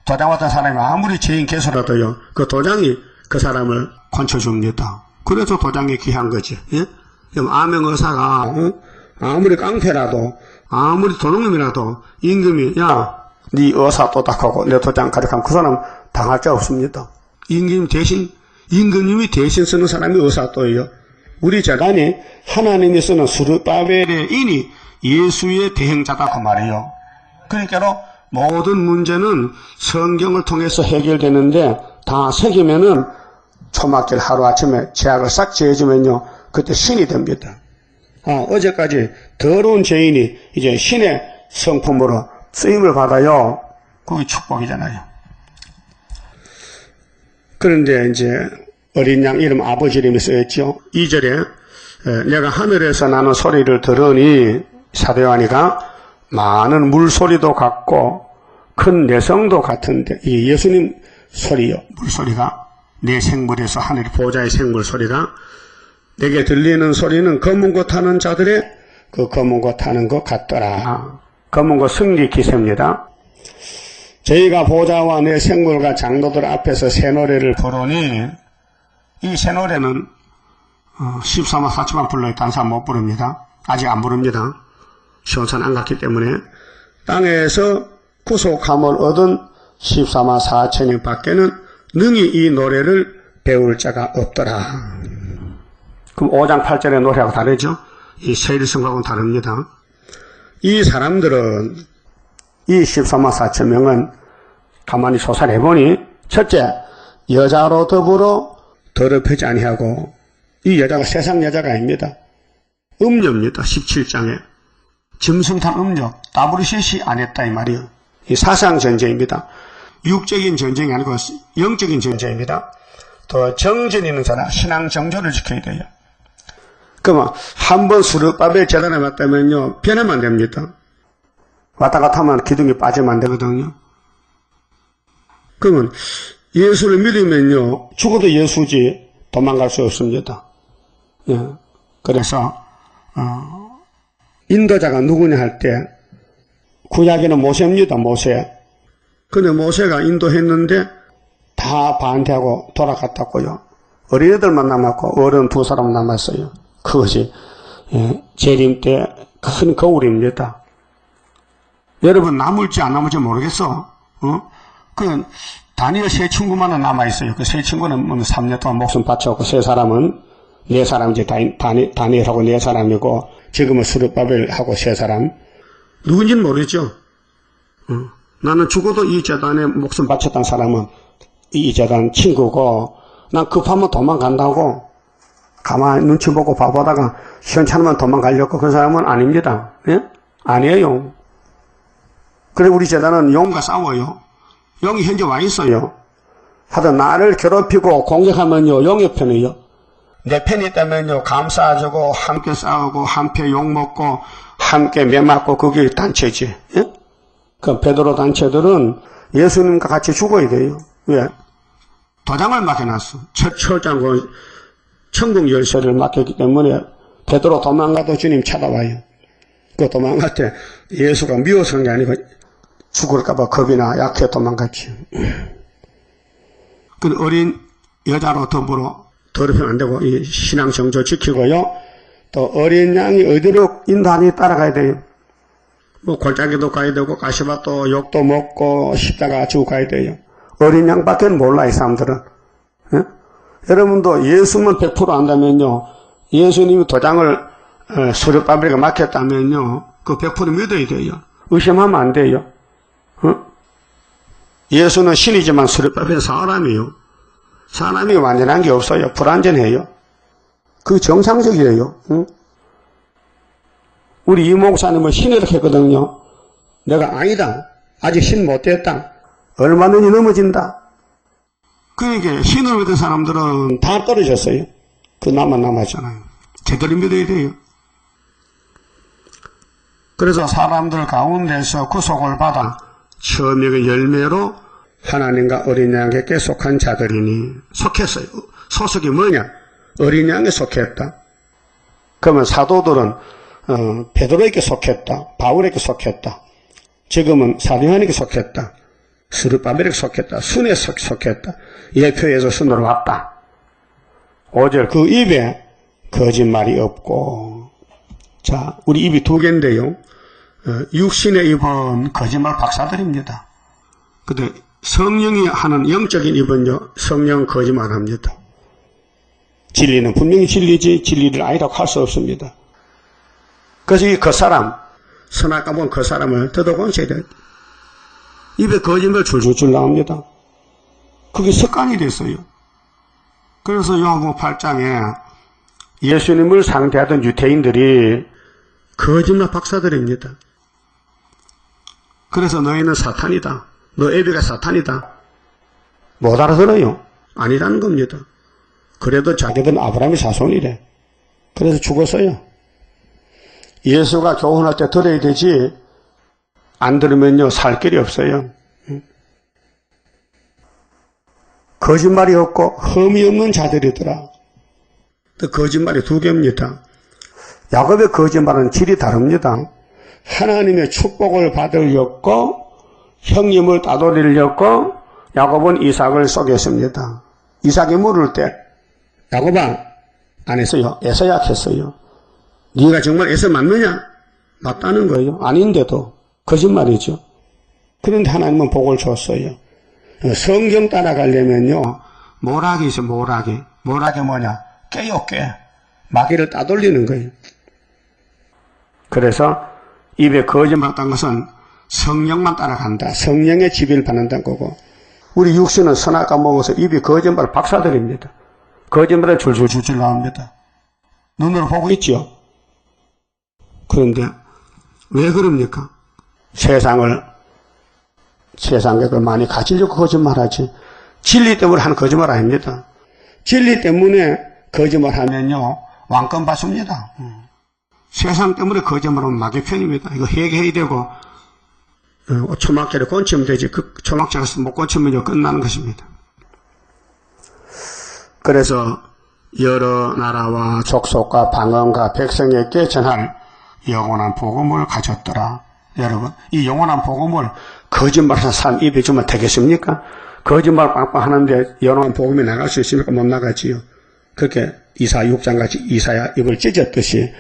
도장 맡은 사람이 아무리 죄인 개수라도요, 그 도장이 그 사람을 건쳐줍니다. 그래서 도장이 귀한 거지. 예? 암행 의사가 아무리 깡패라도 아무리 도둑놈이라도 임금이 야, 네 의사 또닥하고 내 도장 가져가면 그 사람 당할 자 없습니다. 임금님이 대신 쓰는 사람이 의사 또예요. 우리 재단이 하나님이 쓰는 스룹바벨의 인이 예수의 대행자다 그 말이에요. 그러니까 모든 문제는 성경을 통해서 해결되는데 다 새기면은 초막절 하루아침에 죄악을 싹 지어주면요, 그때 신이 됩니다. 어제까지 더러운 죄인이 이제 신의 성품으로 쓰임을 받아요. 그게 축복이잖아요. 그런데 이제 어린 양 이름 아버지 이름이 쓰였죠. 2절에 내가 하늘에서 나는 소리를 들으니 사도 요한이가 많은 물소리도 같고 큰 내성도 같은데 이게 예수님 소리요. 물소리가 내 생물에서 하늘 보좌의 생물 소리가 내게 들리는 소리는 검은 것 타는 자들의 그 검은 것 타는 것 같더라. 검은 것 승리 기세입니다. 저희가 보좌와 내 생물과 장로들 앞에서 새 노래를 부르니 이 새 노래는 13만 4천만 불러요. 다른 사람 못 부릅니다. 아직 안 부릅니다. 시온산 안 갔기 때문에 땅에서 구속함을 얻은 14만 4천인 밖에는 능히 이 노래를 배울 자가 없더라. 그럼 5장 8절의 노래하고 다르죠? 이 세일성하고는 다릅니다. 이 사람들은 이 14만 4천 명은 가만히 조사해보니 첫째, 여자로 더불어 더럽히지 아니하고 이 여자가 세상 여자가 아닙니다. 음녀입니다. 17장에 짐승탄 음녀 WCC 안 했다 이 말이에요. 이 사상 전쟁입니다. 육적인 전쟁이 아니고 영적인 전쟁입니다. 더 정전 있는 사람 신앙 정조를 지켜야 돼요. 그러면 한번 수르바벨 재단에 왔다면요 변하면 안 됩니다. 왔다 갔다 하면 기둥이 빠지면 안 되거든요. 그러면 예수를 믿으면요 죽어도 예수지 도망갈 수 없습니다. 예. 그래서 인도자가 누구냐 할 때 구약에는 모세입니다. 모세. 근데 모세가 인도했는데 다 반대하고 돌아갔다고요. 어린애들만 남았고 어른 2사람 남았어요. 그것이 재림 때 큰 거울입니다. 여러분 남을지 안 남을지 모르겠어. 그 다니엘 세 친구만은 남아있어요. 그 세 친구는 3년 동안 목숨 바쳤고 세 사람은 네 사람 이제 다니엘하고 네 사람이고 지금은 스룹바벨하고 세 사람. 누군지는 모르죠. 나는 죽어도 이 재단에 목숨 바쳤던 사람은 이 재단 친구고 난 급하면 도망간다고 가만히 눈치 보고 봐보다가 시원찮으면 도망가려고 그 사람은 아닙니다. 예? 아니에요. 그래 우리 재단은 용과 싸워요. 용이 현재 와 있어요. 하여튼 나를 괴롭히고 공격하면요 용의 편이에요. 내 편이 있다면요 감싸주고 함께 싸우고 함께 욕먹고 함께 매맞고 그게 단체지. 예? 그 베드로 단체들은 예수님과 같이 죽어야 돼요. 왜? 도장을 맡겨놨어. 첫 철장 천국 열쇠를 맡겼기 때문에 베드로 도망가도 주님 찾아와요. 그 도망갈 때 예수가 미워서 그런 게 아니고 죽을까봐 겁이나 약해 도망갔지. 그 어린 여자로 더불어 더럽히면 안 되고 이 신앙 정조 지키고요. 또 어린 양이 어디로 인도하니 따라가야 돼요. 뭐 골짜기도 가야 되고 가시밭도 욕도 먹고 십자가 지고 가야 돼요. 어린 양밖에 몰라 이 사람들은. 예? 여러분도 예수만 100% 안다면요. 예수님이 도장을 수르바벨에게 맡겼다면요. 그 100% 믿어야 돼요. 의심하면 안 돼요. 예수는 신이지만 수르바벨은 사람이에요. 사람이 완전한 게 없어요. 불완전해요. 그 정상적이에요. 우리 이 목사님은 신이라고 했거든요. 내가 아니다. 아직 신 못됐다. 얼마든지 넘어진다. 그러니까 신을 믿은 사람들은 다 떨어졌어요. 그 나만 남았잖아요. 제대로 믿어야 돼요. 그래서 사람들 가운데서 구속을 받아 처음에 열매로 하나님과 어린 양에게 속한 자들이니 속했어요. 소속이 뭐냐? 어린 양에 속했다. 그러면 사도들은 베드로에게 속했다. 바울에게 속했다. 지금은 사도 요한에게 속했다. 스룹바벨에게 속했다. 순에 속했다. 예표에서 순으로 왔다. 5절 그 입에 거짓말이 없고. 자, 우리 입이 2개인데요. 육신의 입은 거짓말 박사들입니다. 근데 성령이 하는 영적인 입은요, 성령은 거짓말합니다. 진리는 분명히 진리지 진리를 아니라고 할 수 없습니다. 그래서 이 그 사람, 선악과 본 그 사람을 뜯어고쳐야 돼요. 입에 거짓말 줄줄줄 나옵니다. 그게 습관이 됐어요. 그래서 요한복음 8장에 예수님을 상대하던 유대인들이 거짓말 박사들입니다. 그래서 너희는 사탄이다. 너 애비가 사탄이다. 못 알아들어요. 아니라는 겁니다. 그래도 자기들은 아브라함의 자손이래. 그래서 죽었어요. 예수가 교훈할 때 들어야 되지 안 들으면요 살 길이 없어요. 거짓말이 없고 흠이 없는 자들이더라. 거짓말이 두 개입니다. 야곱의 거짓말은 질이 다릅니다. 하나님의 축복을 받으려고 형님을 따돌리려고 야곱은 이삭을 속였습니다. 이삭이 물을 때 야곱아 안 했어요. 에서야 했어요. 네가 정말 에서 맞느냐? 맞다는 거예요. 아닌데도 거짓말이죠. 그런데 하나님은 복을 줬어요. 성경 따라가려면요 모락이죠. 모락이 뭐냐? 깨요 깨. 마귀를 따돌리는 거예요. 그래서 입에 거짓말 딴 것은 성령만 따라간다. 성령의 지배를 받는다는 거고 우리 육신은 선악과 먹어서 입이 거짓말 박사들입니다. 거짓말에 줄줄줄줄 나옵니다. 눈으로 보고 있죠. 그런데 왜 그럽니까? 세상을 많이 가지려고 거짓말하지 진리 때문에 하는 거짓말 아닙니다. 진리 때문에 거짓말하면요 왕권 받습니다. 세상 때문에 거짓말하면 마귀 편입니다. 이거 회개해야 되고 초막절에 꼰치면 되지 그 초막절에서 못 꼰치면 끝나는 것입니다. 그래서 여러 나라와 족속과 방언과 백성에게 전할 영원한 복음을 가졌더라. 여러분 이 영원한 복음을 거짓말하는 사람 입에 주면 되겠습니까? 거짓말 빵빵 하는데 영원한 복음이 나갈 수 있습니까? 못 나가지요. 그렇게 이사야 6장같이 이사야 입을 찢었듯이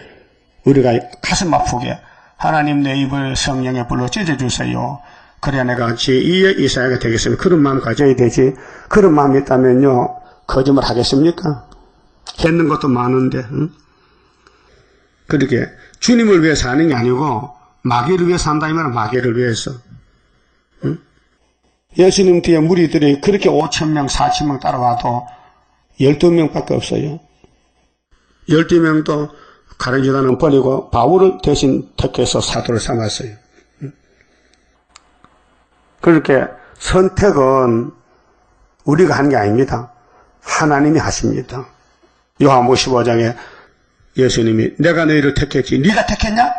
우리가 가슴 아프게 하나님 내 입을 성령의 불로 찢어주세요. 그래야 내가 제2의 이사야가 되겠습니다. 그런 마음 가져야 되지. 그런 마음이 있다면요 거짓말 하겠습니까? 했는 것도 많은데 그렇게 주님을 위해 사는 게 아니고 마귀를 위해 산다면 마귀를 위해서 예수님 뒤에 무리들이 그렇게 5,000명 4,000명 따라와도 12명밖에 없어요. 12명도 가룟 유다는 버리고 바울을 대신 택해서 사도를 삼았어요. 그렇게 선택은 우리가 하는 게 아닙니다. 하나님이 하십니다. 요한복음 15장에 예수님이 내가 너희를 택했지 네가 택했냐?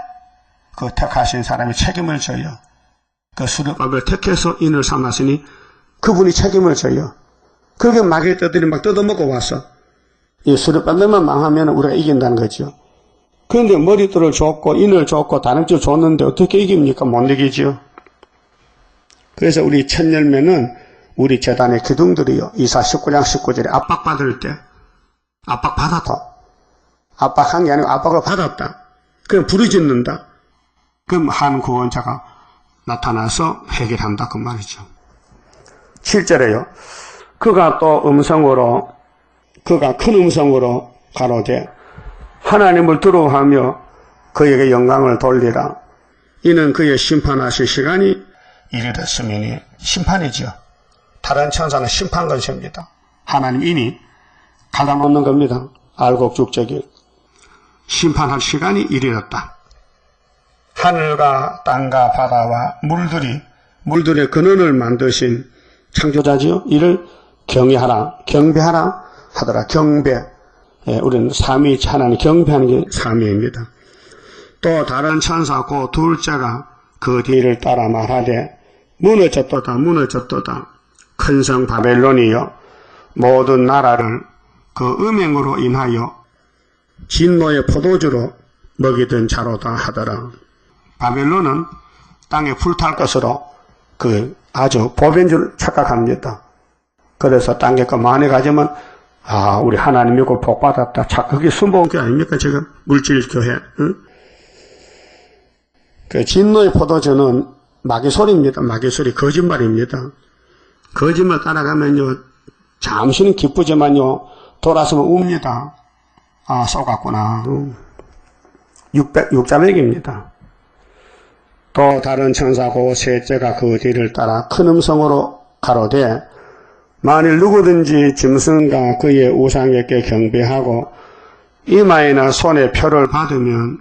그 택하신 사람이 책임을 져요. 그 수르바벨을 택해서 인을 삼았으니 그분이 책임을 져요. 그렇게 마귀 떠들이 막 뜯어먹고 와서 이 수르바벨만 망하면 우리가 이긴다는 거죠. 그런데 머리들을 줬고 인을 줬고 다른 줄 줬는데 어떻게 이깁니까? 못 이기죠. 그래서 우리 첫 열매는 우리 재단의 기둥들이요. 이사 19장 19절에 압박받을 때 압박받았다. 압박한 게 아니고 압박을 받았다. 그럼 부르짖는다. 그럼 한 구원자가 나타나서 해결한다 그 말이죠. 7절에요. 그가 큰 음성으로 가로되 하나님을 두려워하며 그에게 영광을 돌리라. 이는 그의 심판하실 시간이 이르렀으니 심판이죠. 다른 천사는 심판 건시입니다. 하나님 이니 갈라놓는 겁니다. 알곡죽적이 심판할 시간이 이르렀다. 하늘과 땅과 바다와 물들의 근원을 만드신 창조자지요. 이를 경배하라 하더라. 경배. 우리는 삼위일체 하나님 경배하는 게 삼위입니다. 또 다른 천사 그 둘째가 그 뒤를 따라 말하되 무너졌도다. 큰 성 바벨론이여 모든 나라를 그 음행으로 인하여 진노의 포도주로 먹이던 자로다 하더라. 바벨론은 땅에 불탈 것으로 아주 보배인 줄 착각합니다. 그래서 땅에 거 많이 가지면 우리 하나님 믿고 복 받았다. 그게 순복음 교회 아닙니까? 지금 물질 교회. 응? 그 진노의 포도주는 마귀소리입니다. 마귀소리 거짓말입니다. 거짓말 따라가면요 잠시는 기쁘지만요 돌아서면 웁니다. 속았구나. 육자백입니다. 또 다른 천사고 셋째가 그 뒤를 따라 큰 음성으로 가로되 만일 누구든지 짐승과 그의 우상에게 경배하고 이마에나 손에 표를 받으면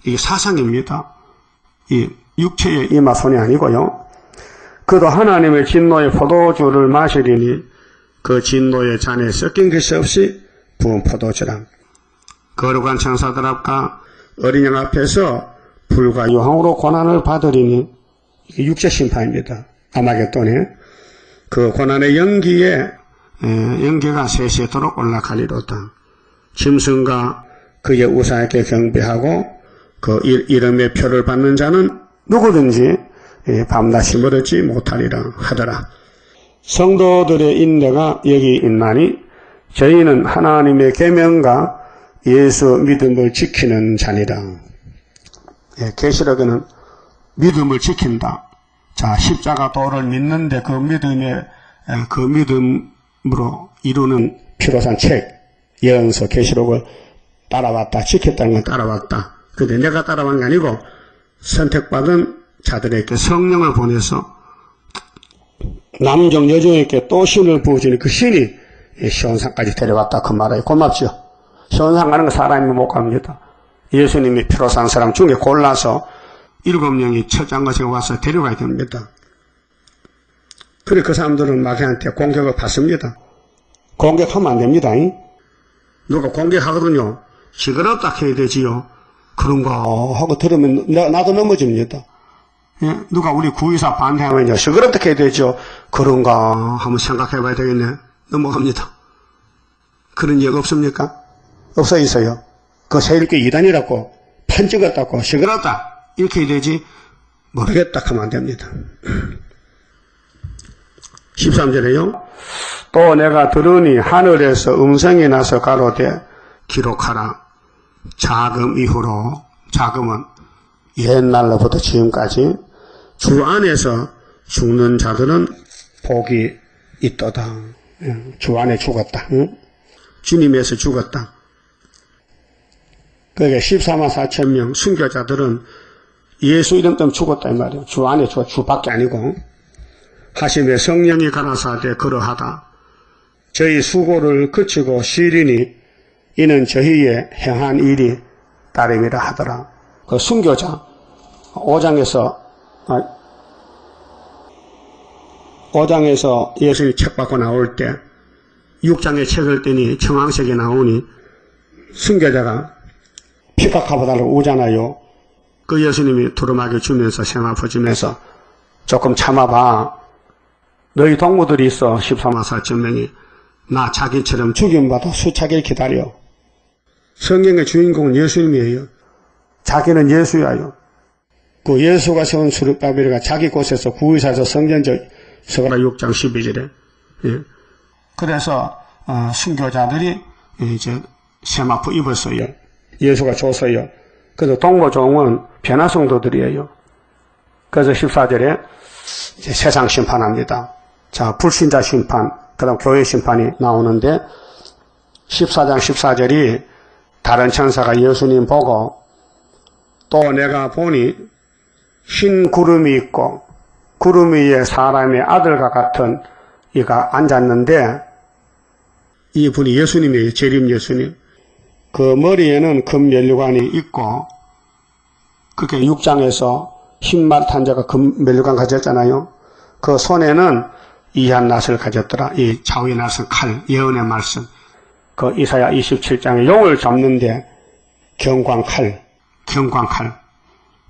이게 사상입니다. 이 육체의 이마 손이 아니고요. 그도 하나님의 진노의 포도주를 마시리니 그 진노의 잔에 섞인 것이 없이 부은 포도주라. 거룩한 천사들 앞과 어린 양 앞에서 불과 유황으로 고난을 받으리니 이게 육체 심판입니다. 아마겟돈에 그 고난의 연기가 세세토록 올라가리로다. 짐승과 그의 우상에게 경배하고 그 이름의 표를 받는 자는 누구든지 밤낮이 멀었지 못하리라 하더라. 성도들의 인내가 여기 있나니 저희는 하나님의 계명과 예수 믿음을 지키는 자니라. 계시록에는 믿음을 지킨다. 자, 십자가 도를 믿는데 그 믿음으로 이루는 피로산 책, 예언서, 계시록을 따라왔다. 지켰다는 건 따라왔다. 근데 내가 따라온 게 아니고 선택받은 자들에게 성령을 보내서 남종 여종에게 또 신을 부어주니 그 신이 시온산까지 데려왔다. 그 말이에요. 고맙죠. 시온산 가는 거 사람이 못 갑니다. 예수님이 피로 산 사람 중에 골라서 7명이 처장거지에 와서 데려가야 됩니다. 그래 그 사람들은 마귀한테 공격을 받습니다. 공격하면 안 됩니다. 누가 공격하거든요. 시끄럽다 해야 되지요. 그런가 하고 들으면 나도 넘어집니다. 예? 누가 우리 구의사 반대하면요. 시끄럽다 해야 되죠. 그런가 한번 생각해 봐야 되겠네. 넘어갑니다. 그런 얘기 없습니까? 없어 있어요. 그 세일교 이단이라고 판 찍었다고 시끄럽다 이렇게 해야 되지 모르겠다 하면 안 됩니다. 13절에요. 또 내가 들으니 하늘에서 음성이 나서 가로되 기록하라. 자금 이후로, 자금은 옛날로부터 지금까지 주 안에서 죽는 자들은 복이 있도다. 주 안에 죽었다. 응? 주님에서 죽었다. 그게 14만 4천 명 순교자들은 예수 이름 때문에 죽었다 이 말이에요. 주 안에 죽었다. 주 밖에 아니고. 하심에 성령이 가라사대 그러하다. 저희 수고를 그치고 쉬리니 이는 저희의 행한 일이 따름이라 하더라. 그 순교자 5장에서 예수님이 책 받고 나올 때 6장에 책을 떼니 청황색이 나오니 순교자가 피박하보다를 오잖아요. 그 예수님이 두루마기 주면서 세마포 주면서 조금 참아봐. 너희 동무들이 있어 14만 4천 명이 나 자기처럼 죽임받아 수차게 기다려. 성경의 주인공은 예수님이에요. 자기는 예수야요. 그 예수가 세운 수르바벨가 자기 곳에서 구의사에서 성전적 서가라 6장 12절에 예. 그래서 순교자들이 이제 세마포 입었어요. 예수가 줬어요. 그래서 동무종은 변화성도들이에요. 그래서 14절에 이제 세상 심판합니다. 자, 불신자 심판, 그 다음 교회 심판이 나오는데 14장 14절이 다른 천사가 예수님 보고 또 내가 보니 흰 구름이 있고 구름 위에 사람의 아들과 같은 이가 앉았는데 이분이 예수님이에요. 재림 예수님. 그 머리에는 금 면류관이 있고 그렇게 6장에서 흰맛 탄자가 금 면류관 가졌잖아요. 그 손에는 이한 낫을 가졌더라. 이 좌우의 낫은 칼, 예언의 말씀. 그 이사야 27장에 용을 잡는데 경광칼,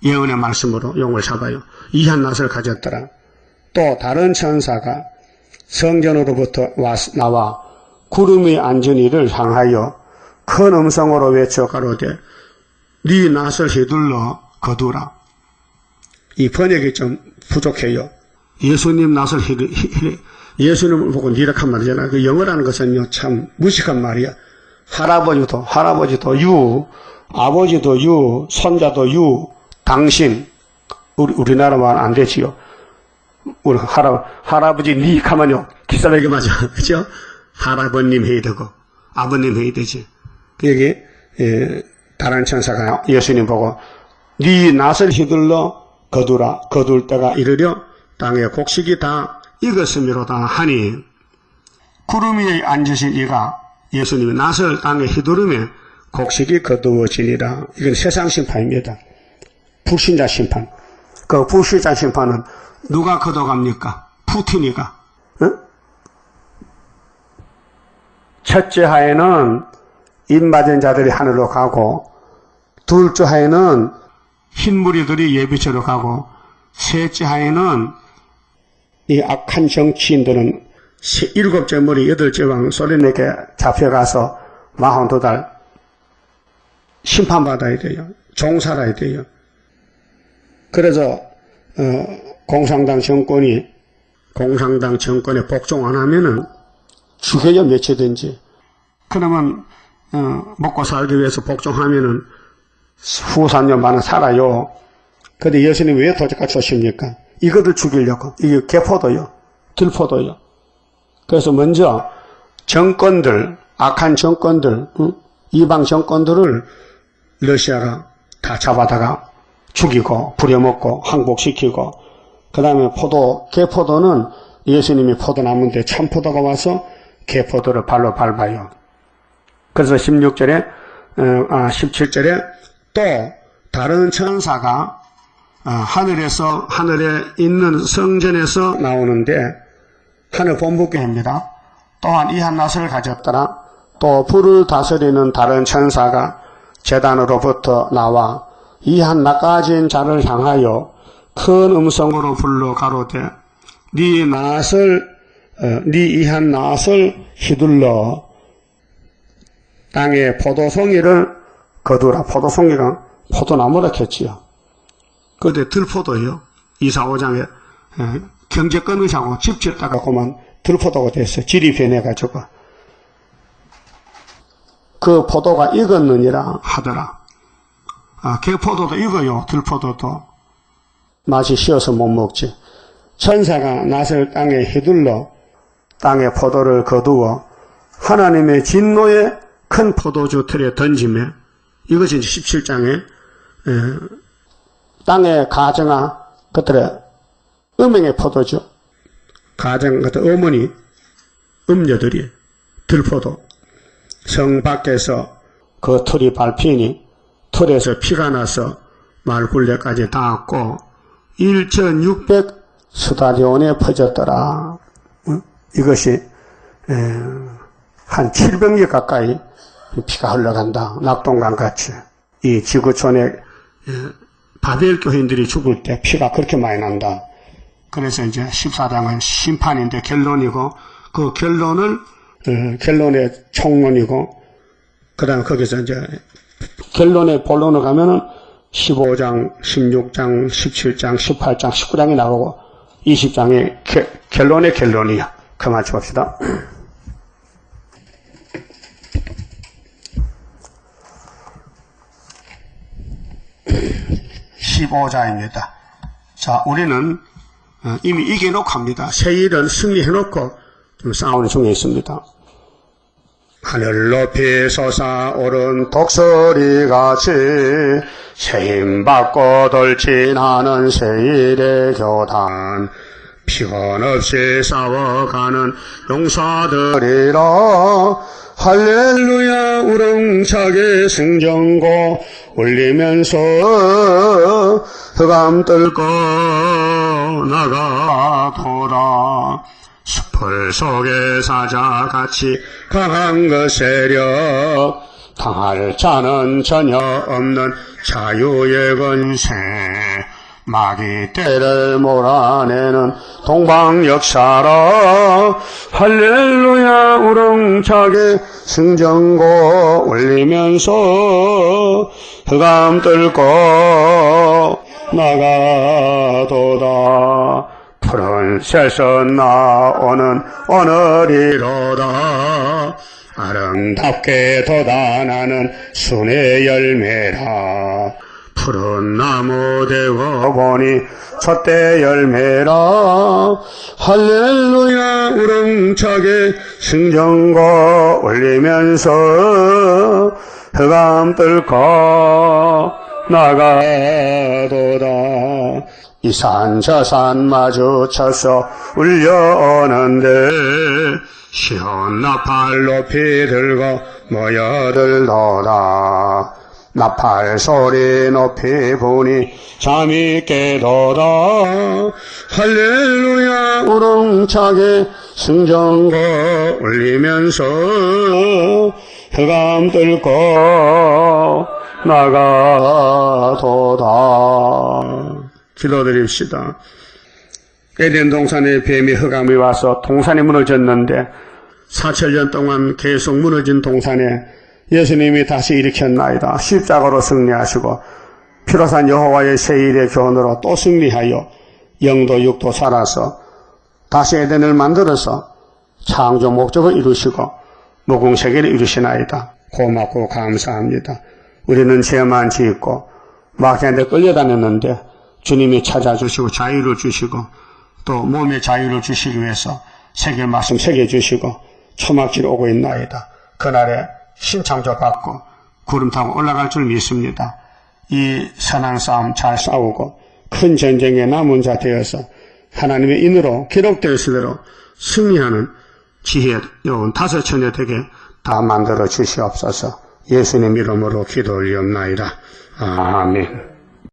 예언의 말씀으로 용을 잡아요. 이한 낫을 가졌더라. 또 다른 천사가 성전으로부터 나와 구름 위에 앉은 이를 향하여 큰 음성으로 외쳐 가로되 네 낫을 휘둘러 거두라. 이 번역이 좀 부족해요. 예수님 낫을 예수님을 보고 니락한 말이잖아요. 그 영어라는 것은요 참 무식한 말이야. 할아버지도 유, 아버지도 유, 손자도 유, 당신. 우리나라 말 안 되지요. 우리 할아버지 니 하면요 기싸매기 맞아. 그죠? 할아버님 해야 되고 아버님 해야 되지. 여기 다른 천사가 예수님 보고 네 낫을 휘둘러 거두라. 거둘 때가 이르려 땅에 곡식이 다 익었음이로다 하니 구름 위에 앉으신 이가 예수님이 낫을 땅에 휘두르며 곡식이 거두어지니라. 이건 세상 심판입니다. 불신자 심판. 그 불신자 심판은 누가 거둬갑니까? 푸틴이가. 응? 첫째 하에는 입맞은 자들이 하늘로 가고, 둘째 하에는 흰무리들이 예비처로 가고, 셋째 하에는 이 악한 정치인들은 7째 머리 8째 왕 소련에게 잡혀가서 42달 심판받아야 돼요. 종살아야 돼요. 그래서 공산당 정권에 복종 안 하면은 죽여요, 며칠든지. 그러면 먹고 살기 위해서 복종하면은 후산년만은 살아요. 근데 예수님 왜 도적같이 오십니까? 이것을 죽이려고. 이게 개포도요, 들포도요. 그래서 먼저 정권들, 악한 정권들, 이방 정권들을 러시아가 다 잡아다가 죽이고 부려먹고 항복시키고, 그 다음에 개포도는 예수님이 포도나무인데 참포도가 와서 개포도를 발로 밟아요. 그래서 17절에 또 다른 천사가 하늘에 있는 성전에서 나오는데, 하늘 본부교회입니다. 또한 이 한낫을 가졌더라. 또 불을 다스리는 다른 천사가 제단으로부터 나와 이 한낫 가진 자를 향하여 큰 음성으로 불러 가로되 네 이 한낫을 휘둘러 땅에 포도송이를 거두라. 포도송이가 포도나무라 했지요. 그때 들포도예요. 이사 5장에 경제 끊으자고 집 짓다가 그만 들포도가 됐어요. 질이 변해가지고. 그 포도가 익었느니라 하더라. 개포도도 익어요. 들포도도. 맛이 쉬어서 못 먹지. 천사가 낫을 땅에 휘둘러 땅에 포도를 거두어 하나님의 진노의 큰 포도주 틀에 던지며, 이것이 17장에 땅에 가정아 그들의 음행의 포도주, 가정 같은 어머니 음녀들이 들포도 성 밖에서 그 틀이 밟히니 틀에서 피가 나서 말굴레까지 닿았고 1,600 스타디온에 퍼졌더라. 이것이 한 700리 가까이 피가 흘러간다. 낙동강 같이. 이 지구촌에 바벨 교인들이 죽을 때 피가 그렇게 많이 난다. 그래서 이제 14장은 심판인데 결론이고, 그 결론의 총론이고, 그 다음에 거기서 이제 결론의 본론을 가면은 15장, 16장, 17장, 18장, 19장이 나오고 20장이 결론의 결론이야. 그만 봅시다. (15장입니다) 자, 우리는 이미 이겨놓고 합니다. 새 일은 승리해놓고 좀 싸우는 중에 있습니다. 하늘 높이 솟아오른 독수리같이 새힘받고 돌진하는 새일의 교단, 피곤없이 싸워가는 용사들이라. 할렐루야 우렁차게 승전고 울리면서 흑암 뚫고 나가도다. 숲을 속에 사자같이 강한 그 세력, 당할 자는 전혀 없는 자유의 권세, 마귀 떼를 몰아내는 동방역사라. 할렐루야 우렁차게 승전고 울리면서 흑암 뚫고 나가도다. 푸른 새서 나오는 오늘이로다. 아름답게 돋아나는 순의 열매라. 푸른 나무 되고 보니 촛대 열매라. 할렐루야 우렁차게 승전고 울리면서 흑암 뚫고 나가도다. 이 산 저 산 마주쳐서 울려오는데 시원 나팔 높이 들고 모여들도다. 나팔 소리 높이 부니 잠이 깨도다. 할렐루야 우렁차게 승전거 울리면서 흑암 뚫고 나가도다. 기도드립시다. 에덴 동산에 뱀이 흑암이 와서 동산이 무너졌는데 4,000년 동안 계속 무너진 동산에 예수님이 다시 일으켰나이다. 십자가로 승리하시고 피로산 여호와의 세일의 교훈으로 또 승리하여 영도 육도 살아서 다시 에덴을 만들어서 창조 목적을 이루시고 무궁세계를 이루시나이다. 고맙고 감사합니다. 우리는 죄만 짓고 마귀한테 끌려다녔는데 주님이 찾아주시고 자유를 주시고 또 몸의 자유를 주시기 위해서 새길 말씀 새겨주시고 초막질 오고 있나이다. 그날에 신창조 받고 구름 타고 올라갈 줄 믿습니다. 이 선한 싸움 잘 싸우고 큰 전쟁에 남은 자 되어서 하나님의 인으로 기록되었을 대로 승리하는 지혜로운 다섯 처녀 되게 다 만들어 주시옵소서. 예수님 이름으로 기도 올리옵나이다. 아멘.